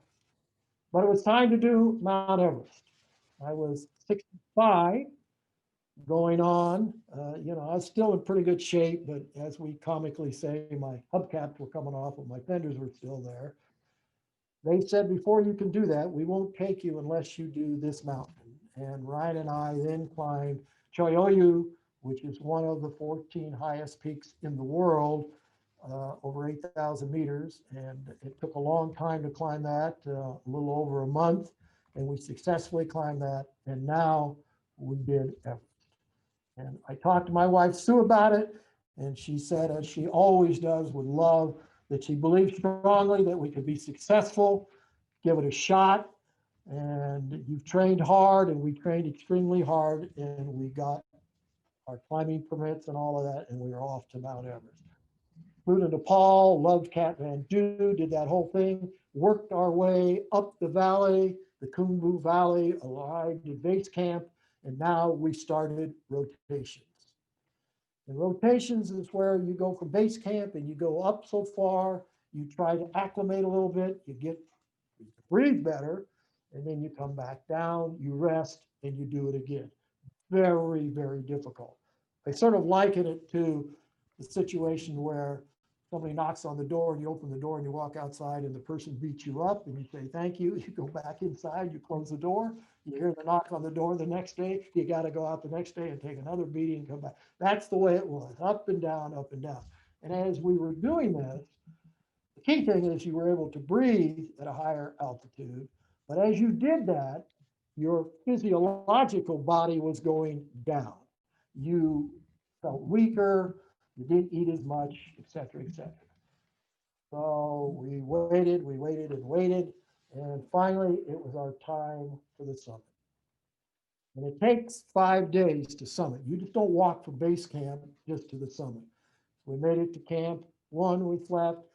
But it was time to do Mount Everest. I was 65 going on. I was still in pretty good shape, but as we comically say, my hubcaps were coming off, but my fenders were still there. They said, before you can do that, we won't take you unless you do this mountain. And Ryan and I then climbed Choyoyu, which is one of the 14 highest peaks in the world, over 8,000 meters. And it took a long time to climb that, a little over a month. And we successfully climbed that. And now we did Everest. And I talked to my wife, Sue, about it. And she said, as she always does with love, that she believes strongly that we could be successful, give it a shot. And you've trained hard, and we trained extremely hard, and we got our climbing permits and all of that, and we are off to Mount Everest. Flew to Nepal, loved Kathmandu, did that whole thing, worked our way up the valley, the Khumbu Valley, arrived at base camp, and now we started rotations. And rotations is where you go from base camp and you go up so far, you try to acclimate a little bit, you breathe better, and then you come back down, you rest, and you do it again. Very, very difficult. I sort of liken it to the situation where somebody knocks on the door and you open the door and you walk outside and the person beats you up and you say, thank you. You go back inside, you close the door, you hear the knock on the door the next day, you got to go out the next day and take another beating and come back. That's the way it was, up and down, up and down. And as we were doing this, the key thing is you were able to breathe at a higher altitude. But as you did that, your physiological body was going down. You felt weaker, you didn't eat as much, et cetera, et cetera. So we waited and waited. And finally, it was our time for the summit. And it takes 5 days to summit. You just don't walk from base camp just to the summit. We made it to camp 1, we slept.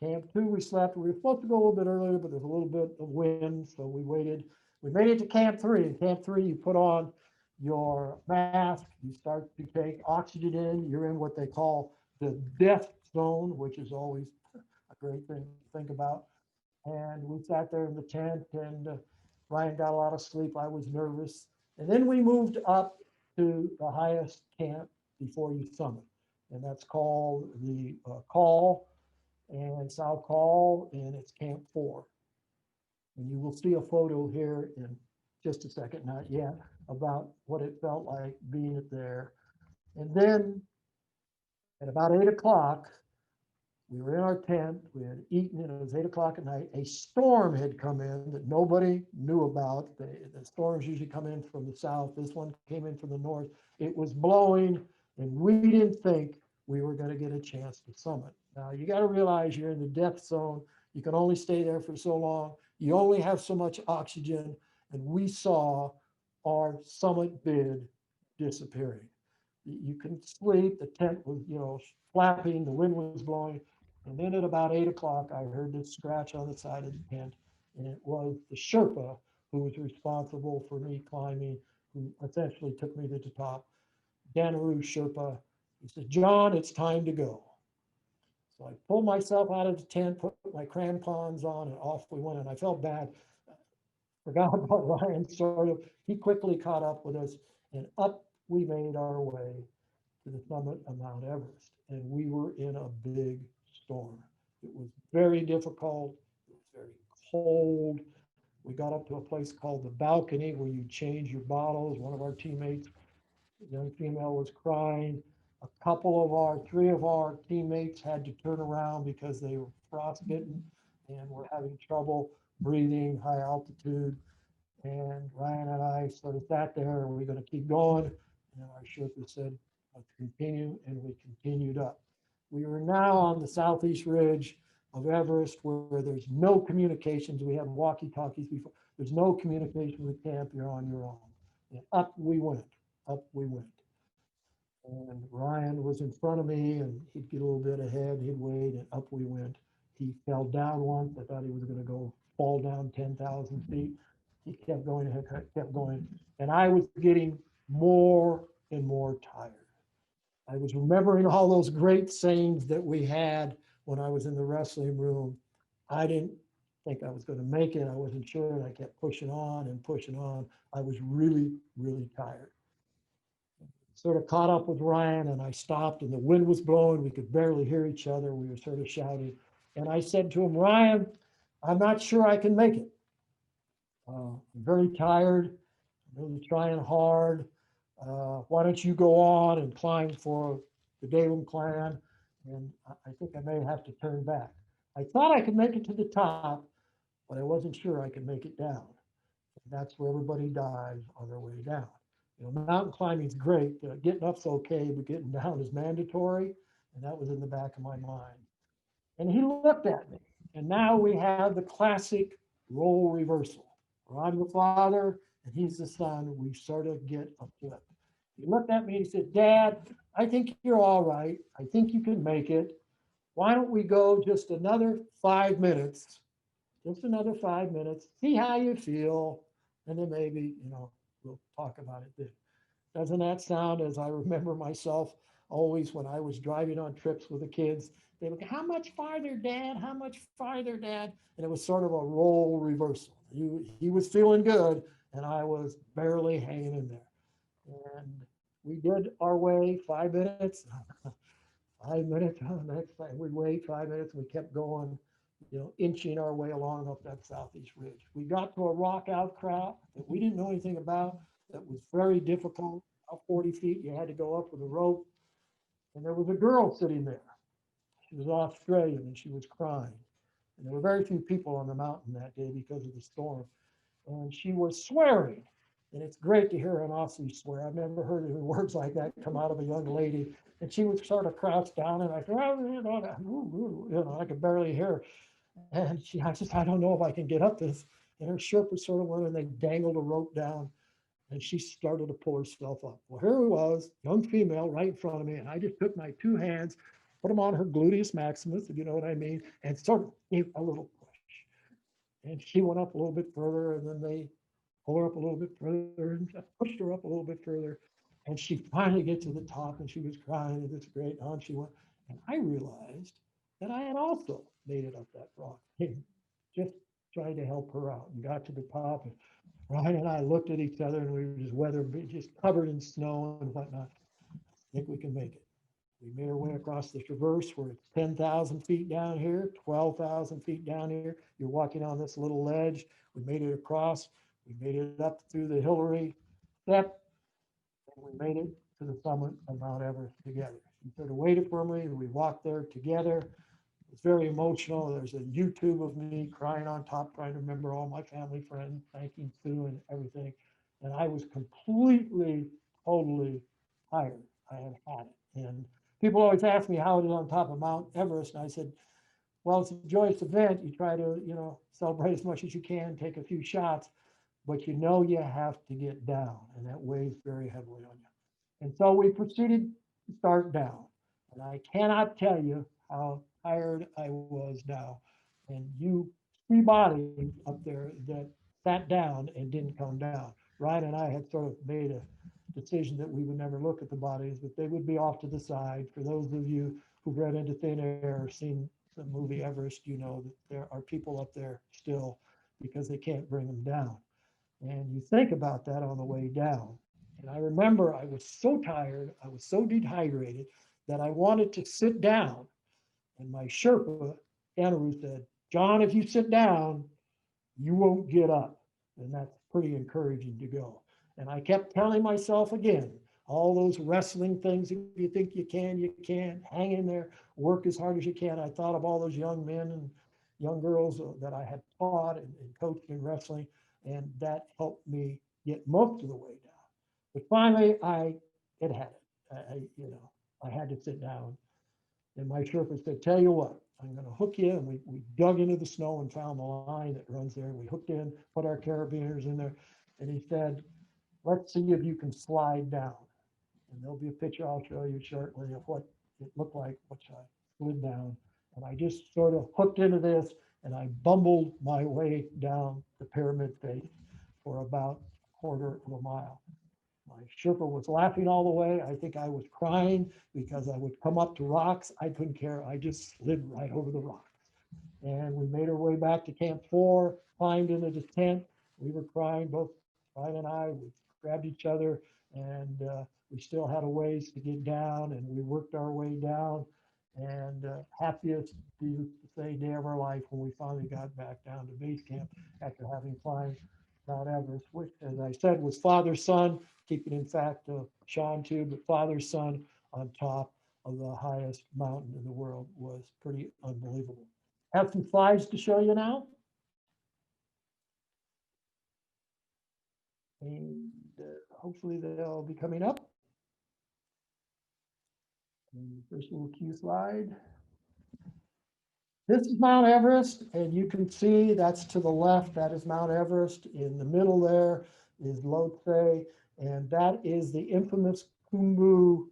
Camp 2, we slept. We were supposed to go a little bit earlier, but there's a little bit of wind, so we waited. We made it to Camp 3. In Camp 3, you put on your mask, you start to take oxygen in. You're in what they call the death zone, which is always a great thing to think about. And we sat there in the tent, and Ryan got a lot of sleep. I was nervous. And then we moved up to the highest camp before you summit, and that's called the Call and South Call, and it's Camp 4. And you will see a photo here in just a second, not yet, about what it felt like being there. And then at about 8 o'clock, we were in our tent, we had eaten, and it was 8 o'clock at night. A storm had come in that nobody knew about. The storms usually come in from the south. This one came in from the north. It was blowing, and we didn't think we were going to get a chance to summit. Now, you got to realize you're in the death zone. You can only stay there for so long. You only have so much oxygen, and we saw our summit bid disappearing. You couldn't sleep. The tent was, flapping. The wind was blowing. And then at about 8 o'clock, I heard this scratch on the side of the tent, and it was the Sherpa who was responsible for me climbing, who essentially took me to the top. Danaru Sherpa. He said, John, it's time to go. So I pulled myself out of the tent, put my crampons on, and off we went. And I felt bad. Forgot about Ryan, sort of. He quickly caught up with us, and up we made our way to the summit of Mount Everest. And we were in a big storm. It was very difficult. It was very cold. We got up to a place called the balcony where you change your bottles. One of our teammates, a young female, was crying. Three of our teammates had to turn around because they were frostbitten and were having trouble breathing, high altitude. And Ryan and I sort of sat there, and we're going to keep going. And our Sherpa said, let's continue, and we continued up. We were now on the southeast ridge of Everest where there's no communications. We had walkie-talkies before. There's no communication with camp. You're on your own. And up we went, up we went. And Ryan was in front of me, and he'd get a little bit ahead, he'd wait, and up we went. He fell down once. I thought he was going to fall down 10,000 feet. He kept going, kept going. And I was getting more and more tired. I was remembering all those great sayings that we had when I was in the wrestling room. I didn't think I was going to make it. I wasn't sure. And I kept pushing on and pushing on. I was really, really tired. Sort of caught up with Ryan and I stopped and the wind was blowing. We could barely hear each other. We were sort of shouting. And I said to him, Ryan, I'm not sure I can make it. I'm very tired, really trying hard. Why don't you go on and climb for the David clan? And I think I may have to turn back. I thought I could make it to the top, but I wasn't sure I could make it down. And that's where everybody dies on their way down. You know, mountain climbing is great. Getting up's okay, but getting down is mandatory. And that was in the back of my mind. And he looked at me. And now we have the classic role reversal. I'm the father and he's the son. We sort of get a flip. He looked at me and he said, Dad, I think you're all right. I think you can make it. Why don't we go just another 5 minutes? Just another 5 minutes. See how you feel. And then maybe, we'll talk about it then. Doesn't that sound as I remember myself always when I was driving on trips with the kids? They would go, how much farther, Dad? How much farther, Dad? And it was sort of a role reversal. He was feeling good, and I was barely hanging in there. And we did our way 5 minutes, 5 minutes. Oh, next time we'd wait 5 minutes. We kept going, inching our way along up that southeast ridge. We got to a rock outcrop that we didn't know anything about. That was very difficult. About 40 feet, you had to go up with a rope. And there was a girl sitting there. She was Australian and she was crying. And there were very few people on the mountain that day because of the storm. And she was swearing. And it's great to hear an Aussie swear. I've never heard any words like that come out of a young lady. And she was sort of crouched down and I said, I could barely hear her. And I don't know if I can get up this. And her Sherpa sort of went and they dangled a rope down. And she started to pull herself up. Well, here it was, young female right in front of me. And I just took my two hands, put them on her gluteus maximus, if you know what I mean, and sort of gave a little push. And she went up a little bit further, and then they pulled her up a little bit further and pushed her up a little bit further. And she finally get to the top and she was crying, and it's great. On she went. And I realized that I had also made it up that rock. Just tried to help her out and got to the top. And Ryan and I looked at each other and we were just covered in snow and whatnot. I think we can make it. We made our way across the traverse where it's 10,000 feet down here, 12,000 feet down here. You're walking on this little ledge. We made it across. We made it up through the Hillary step, and we made it to the summit of Mount Everest together. She sort of waited for me and we walked there together. It's very emotional. There's a YouTube of me crying on top, trying to remember all my family friends, thanking Sue and everything. And I was completely, totally tired. I had it. And people always ask me how it is on top of Mount Everest. And I said, well, it's a joyous event. You try to, celebrate as much as you can, take a few shots, but you have to get down. And that weighs very heavily on you. And so we proceeded to start down. And I cannot tell you how tired I was now. And you see bodies up there that sat down and didn't come down. Ryan and I had sort of made a decision that we would never look at the bodies, but they would be off to the side. For those of you who've read Into Thin Air or seen the movie Everest, you know that there are people up there still because they can't bring them down. And you think about that on the way down. And I remember I was so tired, I was so dehydrated that I wanted to sit down. And my Sherpa, Anaru, said, John, if you sit down, you won't get up. And that's pretty encouraging to go. And I kept telling myself again, all those wrestling things, if you think you can, hang in there, work as hard as you can. I thought of all those young men and young girls that I had taught and coached in wrestling, and that helped me get most of the way down. But finally, it had it. I had to sit down. And my Sherpa said, tell you what, I'm going to hook you. And we dug into the snow and found the line that runs there. We hooked in, put our carabiners in there. And he said, let's see if you can slide down. And there'll be a picture I'll show you shortly of what it looked like once I slid down. And I just sort of hooked into this and I bumbled my way down the pyramid face for about a quarter of a mile. My Sherpa was laughing all the way. I think I was crying because I would come up to rocks. I couldn't care. I just slid right over the rocks. And we made our way back to Camp 4, climbed into the tent. We were crying, both Brian and I. We grabbed each other, and we still had a ways to get down, and we worked our way down. And happiest to say day of our life when we finally got back down to base camp after having climbed Mount Everest, which, as I said, was father son, keeping in fact Sean too, but father son on top of the highest mountain in the world was pretty unbelievable. Have some slides to show you now. And hopefully they'll be coming up. And first little cue slide. This is Mount Everest, and you can see that's to the left. That is Mount Everest. In the middle there is Lhotse, and that is the infamous Khumbu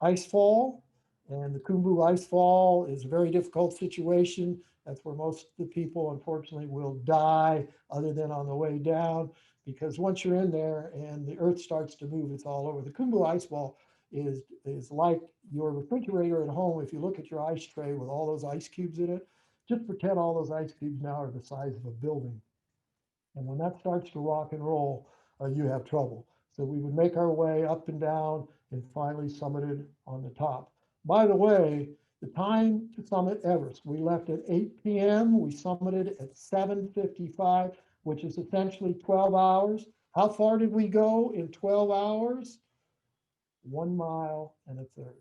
icefall. And the Khumbu icefall is a very difficult situation. That's where most of the people, unfortunately, will die, other than on the way down, because once you're in there and the earth starts to move, it's all over. The Khumbu icefall is like your refrigerator at home. If you look at your ice tray with all those ice cubes in it, just pretend all those ice cubes now are the size of a building. And when that starts to rock and roll, you have trouble. So we would make our way up and down and finally summited on the top. By the way, the time to summit Everest, we left at 8 p.m. We summited at 7:55, which is essentially 12 hours. How far did we go in 12 hours? 1 mile and a third.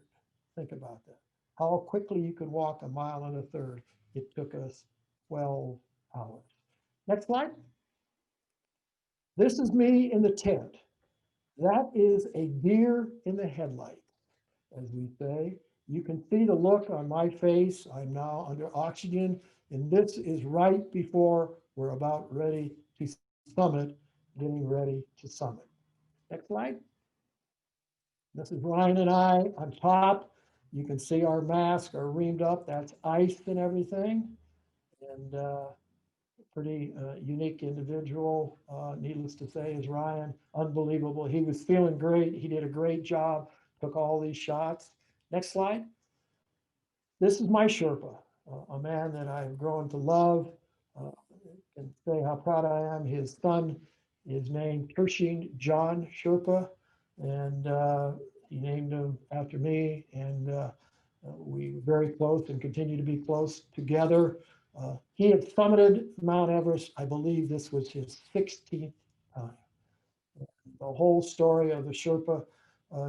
Think about that. How quickly you could walk 1 mile and a third. It took us 12 hours. Next slide. This is me in the tent. That is a deer in the headlight, as we say. You can see the look on my face. I'm now under oxygen, and this is right before we're about ready to summit, getting ready to summit. Next slide. This is Ryan and I on top. You can see our mask are reamed up. That's ice and everything. And pretty unique individual, needless to say, is Ryan. Unbelievable. He was feeling great. He did a great job, took all these shots. Next slide. This is my Sherpa, a man that I've grown to love. And say how proud I am. His son is named Pershing John Sherpa, and he named him after me. And we were very close and continue to be close together. He had summited Mount Everest. I believe this was his 16th time. The whole story of the Sherpa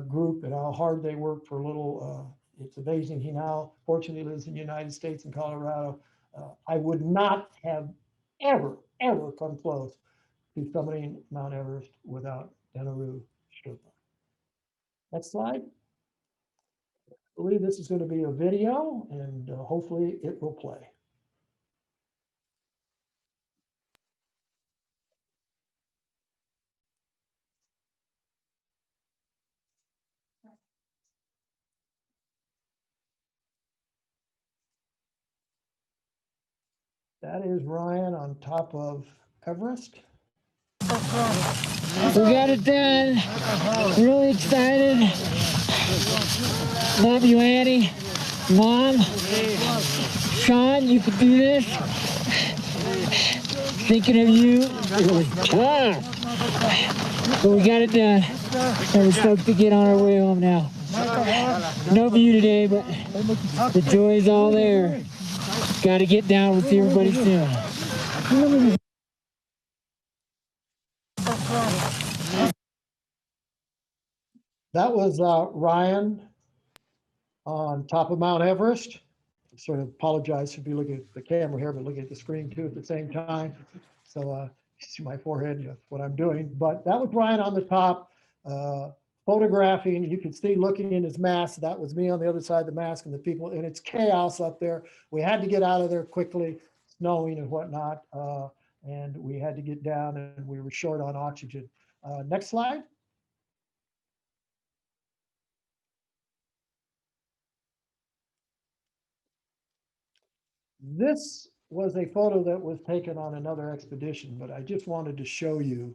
group and how hard they worked for a little, it's amazing. He now fortunately lives in the United States in Colorado. I would not have ever come close to summiting Mount Everest without Denaru Sherpa. Next slide. I believe this is going to be a video, and hopefully it will play. That is Ryan on top of Everest. We got it done. Really excited. Love you, Annie. Mom. Sean, you could do this. Thinking of you. Wow. But we got it done. And we're stoked to get on our way home now. No view today, but the joy's all there. Got to get down with everybody soon. That was Ryan on top of Mount Everest. Sort of apologize if you look at the camera here, but looking at the screen too at the same time. So you see my forehead, that's what I'm doing. But that was Ryan on the top, photographing. You can see looking in his mask. That was me on the other side of the mask, and the people, and it's chaos up there. We had to get out of there quickly, snowing and whatnot. And we had to get down, and we were short on oxygen. Next slide. This was a photo that was taken on another expedition, but I just wanted to show you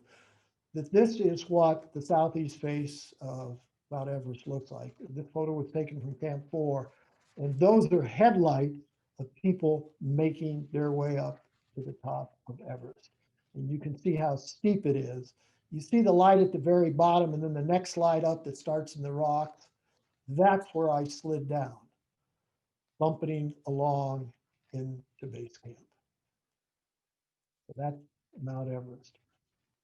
This is what the southeast face of Mount Everest looks like. This photo was taken from Camp 4, and those are headlights of people making their way up to the top of Everest. And you can see how steep it is. You see the light at the very bottom, and then the next slide up that starts in the rocks. That's where I slid down, bumping along into base camp. So that's Mount Everest.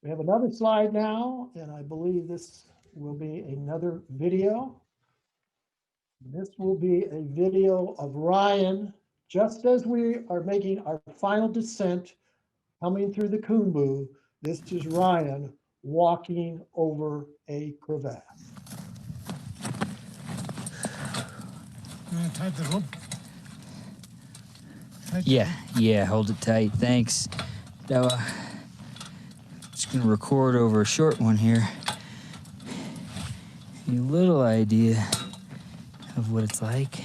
We have another slide now, and I believe this will be another video. This will be a video of Ryan, just as we are making our final descent, coming through the Khumbu. This is Ryan walking over a crevasse. Tight the rope. Yeah, hold it tight. Thanks. Now, just gonna record over a short one here. A little idea of what it's like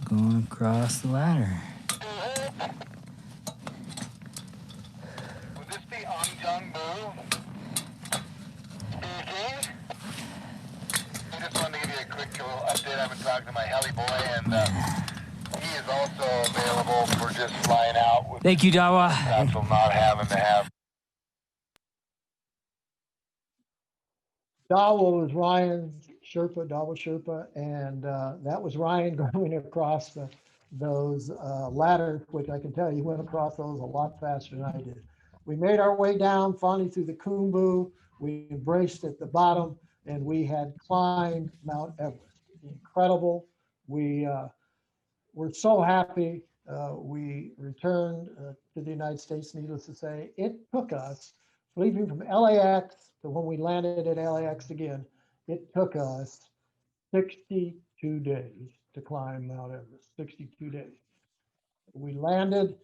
going across the ladder. Would this be Angjang-bu speaking? I just wanted to give you a quick little update. I've been talking to my heli boy, and he is also available for just flying out with Thank you, Dawa. potential not having to have. Dawa was Ryan's Sherpa, Dawa Sherpa, and that was Ryan going across those ladders, which I can tell you, he went across those a lot faster than I did. We made our way down finally through the Khumbu. We embraced at the bottom, and we had climbed Mount Everest. Incredible. We were so happy. We returned to the United States, needless to say. It took us, leaving from LAX to when we landed at LAX again, it took us 62 days to climb Mount Everest, 62 days. We landed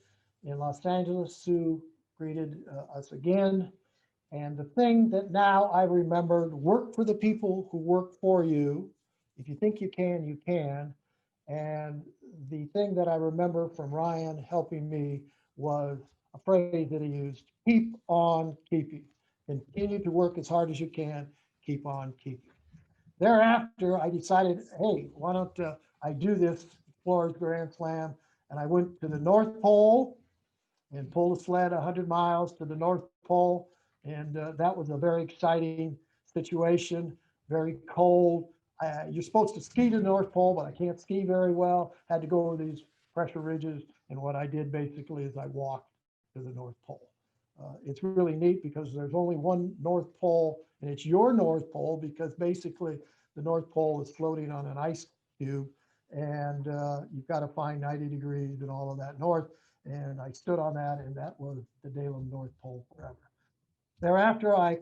in Los Angeles. Sue greeted us again. And the thing that now I remembered, work for the people who work for you. If you think you can, you can. And the thing that I remember from Ryan helping me was a phrase that he used: keep on keeping. Continue to work as hard as you can, keep on keeping. Thereafter, I decided, hey, why don't I do this Explorers Grand Slam? And I went to the North Pole and pulled a sled 100 miles to the North Pole. And that was a very exciting situation, very cold. You're supposed to ski to the North Pole, but I can't ski very well. Had to go over these pressure ridges. And what I did basically is I walked to the North Pole. It's really neat because there's only one North Pole, and it's your North Pole because basically the North Pole is floating on an ice cube, and you've got to find 90 degrees and all of that north. And I stood on that, and that was the Daylem North Pole forever. Thereafter, I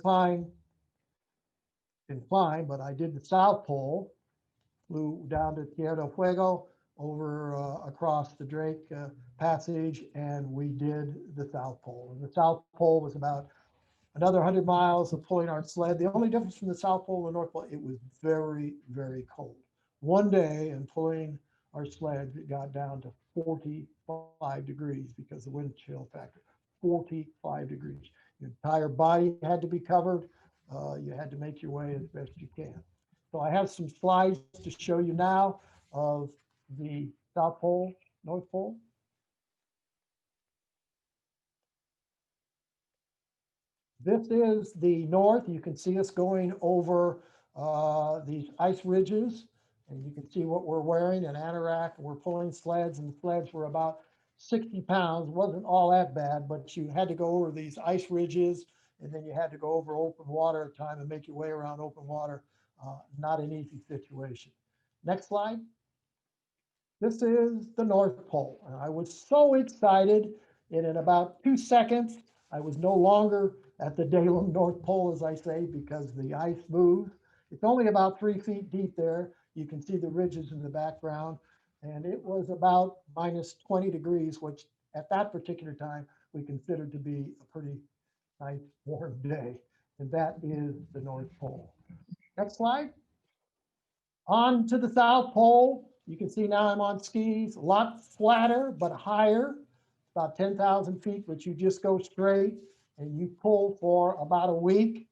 didn't climb, but I did the South Pole, flew down to Tierra del Fuego, over across the Drake Passage, and we did the South Pole. And the South Pole was about another 100 miles of pulling our sled. The only difference from the South Pole and the North Pole, it was very, very cold. One day, in pulling our sled, it got down to 45 degrees because the wind chill factor, 45 degrees. Your entire body had to be covered. You had to make your way as best you can. So I have some slides to show you now of the South Pole, North Pole. This is the north. You can see us going over these ice ridges, and you can see what we're wearing, an anorak. We're pulling sleds, and the sleds were about 60 pounds. Wasn't all that bad, but you had to go over these ice ridges, and then you had to go over open water at time and make your way around open water. Not an easy situation. Next slide. This is the North Pole. And I was so excited, and in about 2 seconds, I was no longer at the Daylem North Pole, as I say, because the ice moved. It's only about 3 feet deep there. You can see the ridges in the background, and it was about minus 20 degrees, which at that particular time, we considered to be a pretty nice warm day. And that is the North Pole. Next slide. On to the South Pole. You can see now I'm on skis, a lot flatter, but higher, about 10,000 feet, but you just go straight. and you pull for about a week.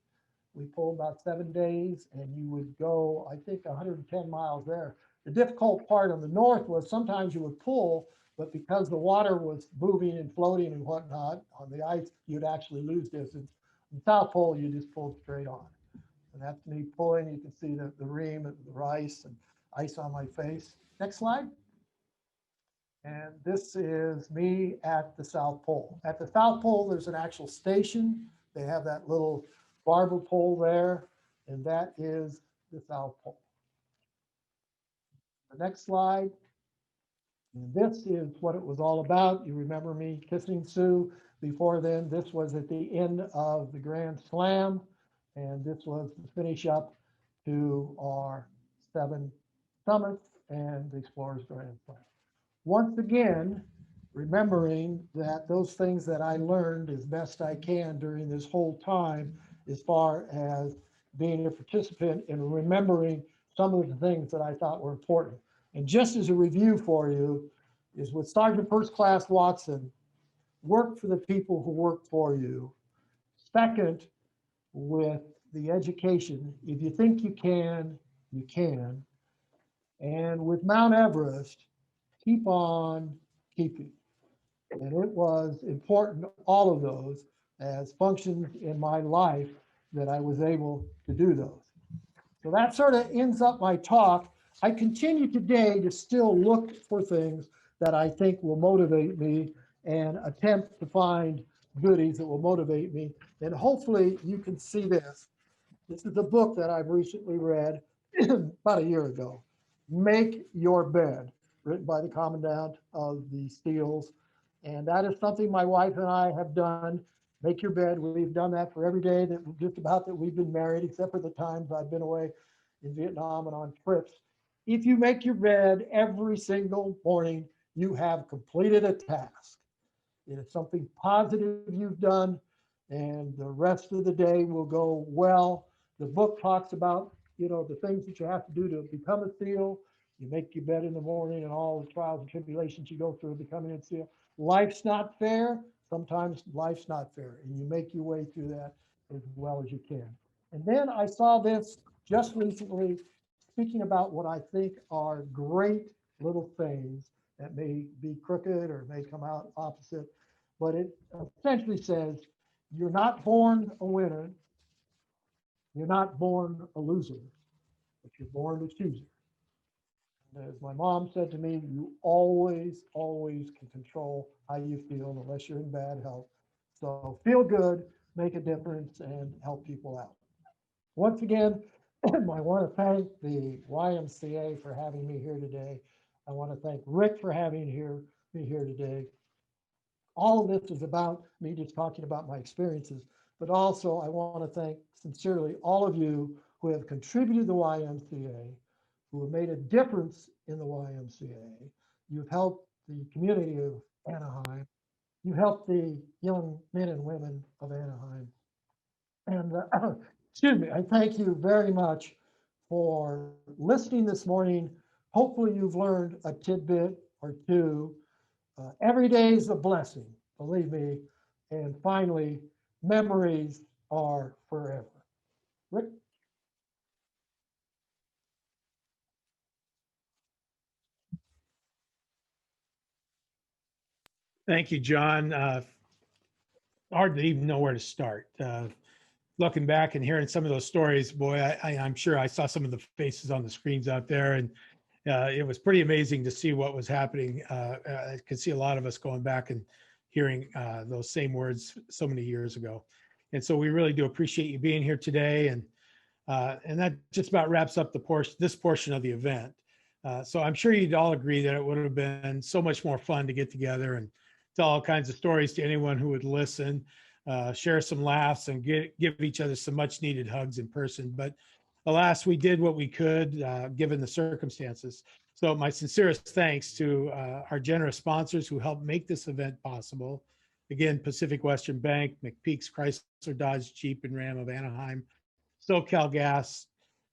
We pulled about 7 days, and you would go, I think, 110 miles there. The difficult part on the north was sometimes you would pull, but because the water was moving and floating and whatnot on the ice, you'd actually lose distance. The South Pole, you just pulled straight on. And that's me pulling. You can see the ream and the rice and ice on my face. Next slide. And this is me at the South Pole. At the South Pole, there's an actual station. They have that little barber pole there, and that is the South Pole. The next slide. And this is what it was all about. You remember me kissing Sue before then. This was at the end of the Grand Slam, and this was the finish up to our 7 summits and the Explorers Grand Slam. Once again, remembering that those things that I learned as best I can during this whole time, as far as being a participant and remembering some of the things that I thought were important. And just as a review for you, is with Sergeant First Class Watson, work for the people who work for you. Second, with the education, if you think you can, you can. And with Mount Everest, keep on keeping. And it was important, all of those, as functions in my life, that I was able to do those. So that sort of ends up my talk. I continue today to still look for things that I think will motivate me and attempt to find goodies that will motivate me. And hopefully you can see this. This is a book that I've recently read about a year ago. Make Your Bed, written by the Commandant of the SEALs. And that is something my wife and I have done. Make your bed. We've done that for every day that just about that we've been married, except for the times I've been away in Vietnam and on trips. If you make your bed every single morning, you have completed a task. It is something positive you've done, and the rest of the day will go well. The book talks about, the things that you have to do to become a SEAL. You make your bed in the morning and all the trials and tribulations you go through becoming a SEAL. Life's not fair. Sometimes life's not fair, and you make your way through that as well as you can. And then I saw this just recently, speaking about what I think are great little things that may be crooked or may come out opposite, but it essentially says, you're not born a winner, you're not born a loser, but you're born a chooser. And as my mom said to me, you always can control how you feel unless you're in bad health. So feel good, make a difference, and help people out. Once again, I want to thank the YMCA for having me here today. I want to thank Rick for having me here today. All of this is about me just talking about my experiences, but also I want to thank sincerely all of you who have contributed to the YMCA, who have made a difference in the YMCA. You've helped the community of Anaheim. You helped the young men and women of Anaheim. And excuse me, I thank you very much for listening this morning. Hopefully you've learned a tidbit or two. Every day is a blessing, believe me. And finally, memories are forever. Rick? Thank you, John. Hard to even know where to start. Looking back and hearing some of those stories, boy, I'm sure I saw some of the faces on the screens out there, and it was pretty amazing to see what was happening. I could see a lot of us going back and hearing those same words so many years ago. And so we really do appreciate you being here today. And that just about wraps up this portion of the event. So I'm sure you'd all agree that it would have been so much more fun to get together and tell all kinds of stories to anyone who would listen, share some laughs, and give each other some much needed hugs in person. But alas, we did what we could given the circumstances. So my sincerest thanks to our generous sponsors who helped make this event possible. Again, Pacific Western Bank, McPeak's Chrysler Dodge Jeep and Ram of Anaheim, SoCal Gas,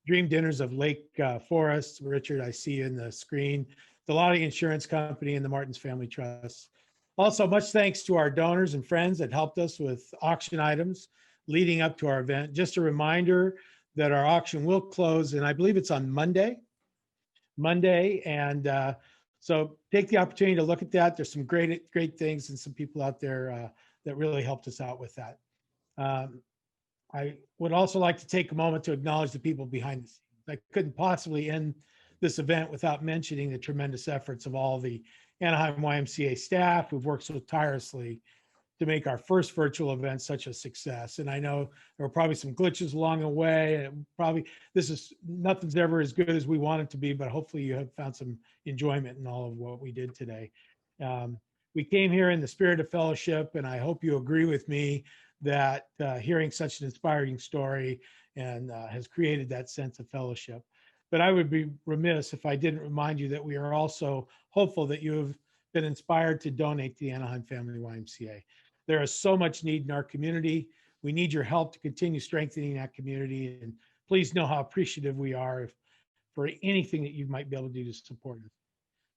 Dream Dinners of Lake Forest, Richard, I see you in the screen, the Lottie Insurance Company, and the Martins Family Trust. Also, much thanks to our donors and friends that helped us with auction items leading up to our event. Just a reminder that our auction will close, and I believe it's on Monday. And so take the opportunity to look at that. There's some great things and some people out there that really helped us out with that. I would also like to take a moment to acknowledge the people behind the scenes. I couldn't possibly end this event without mentioning the tremendous efforts of all the Anaheim YMCA staff who've worked so tirelessly to make our first virtual event such a success. And I know there were probably some glitches along the way, and nothing's ever as good as we want it to be, but hopefully you have found some enjoyment in all of what we did today. We came here in the spirit of fellowship, and I hope you agree with me that hearing such an inspiring story and has created that sense of fellowship. But I would be remiss if I didn't remind you that we are also hopeful that you have been inspired to donate to the Anaheim Family YMCA. There is so much need in our community. We need your help to continue strengthening that community. And please know how appreciative we are for anything that you might be able to do to support us.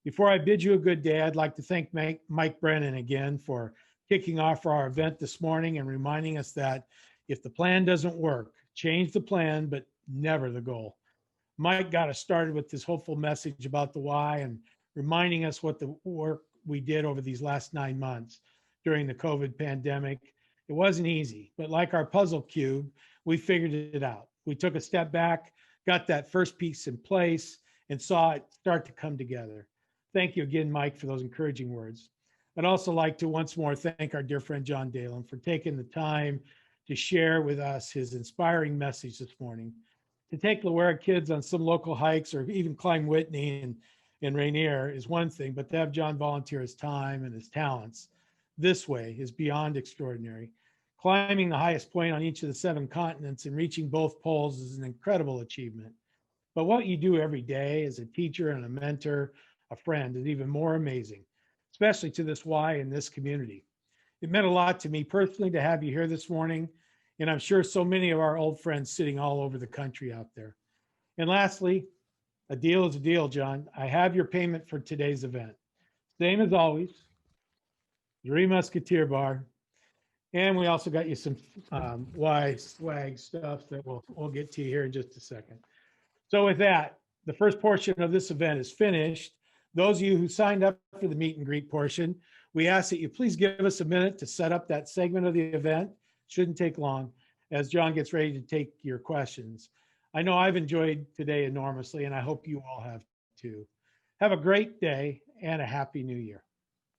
Before I bid you a good day, I'd like to thank Mike Brennan again for kicking off our event this morning and reminding us that if the plan doesn't work, change the plan, but never the goal. Mike got us started with this hopeful message about the why and reminding us what the work we did over these last 9 months during the COVID pandemic. It wasn't easy, but like our puzzle cube, we figured it out. We took a step back, got that first piece in place, and saw it start to come together. Thank you again, Mike, for those encouraging words. I'd also like to once more thank our dear friend John Dalen for taking the time to share with us his inspiring message this morning. To take Loera kids on some local hikes or even climb Whitney and Rainier is one thing, but to have John volunteer his time and his talents this way is beyond extraordinary. Climbing the highest point on each of the 7 continents and reaching both poles is an incredible achievement. But what you do every day as a teacher and a mentor, a friend, is even more amazing, especially to this Y in this community. It meant a lot to me personally to have you here this morning, and I'm sure so many of our old friends sitting all over the country out there. And lastly, a deal is a deal, John. I have your payment for today's event. Same as always, 3 Musketeer bar. And we also got you some Y swag stuff that we'll get to here in just a second. So with that, the first portion of this event is finished. Those of you who signed up for the meet and greet portion, we ask that you please give us a minute to set up that segment of the event. Shouldn't take long as John gets ready to take your questions. I know I've enjoyed today enormously, and I hope you all have too. Have a great day and a happy new year.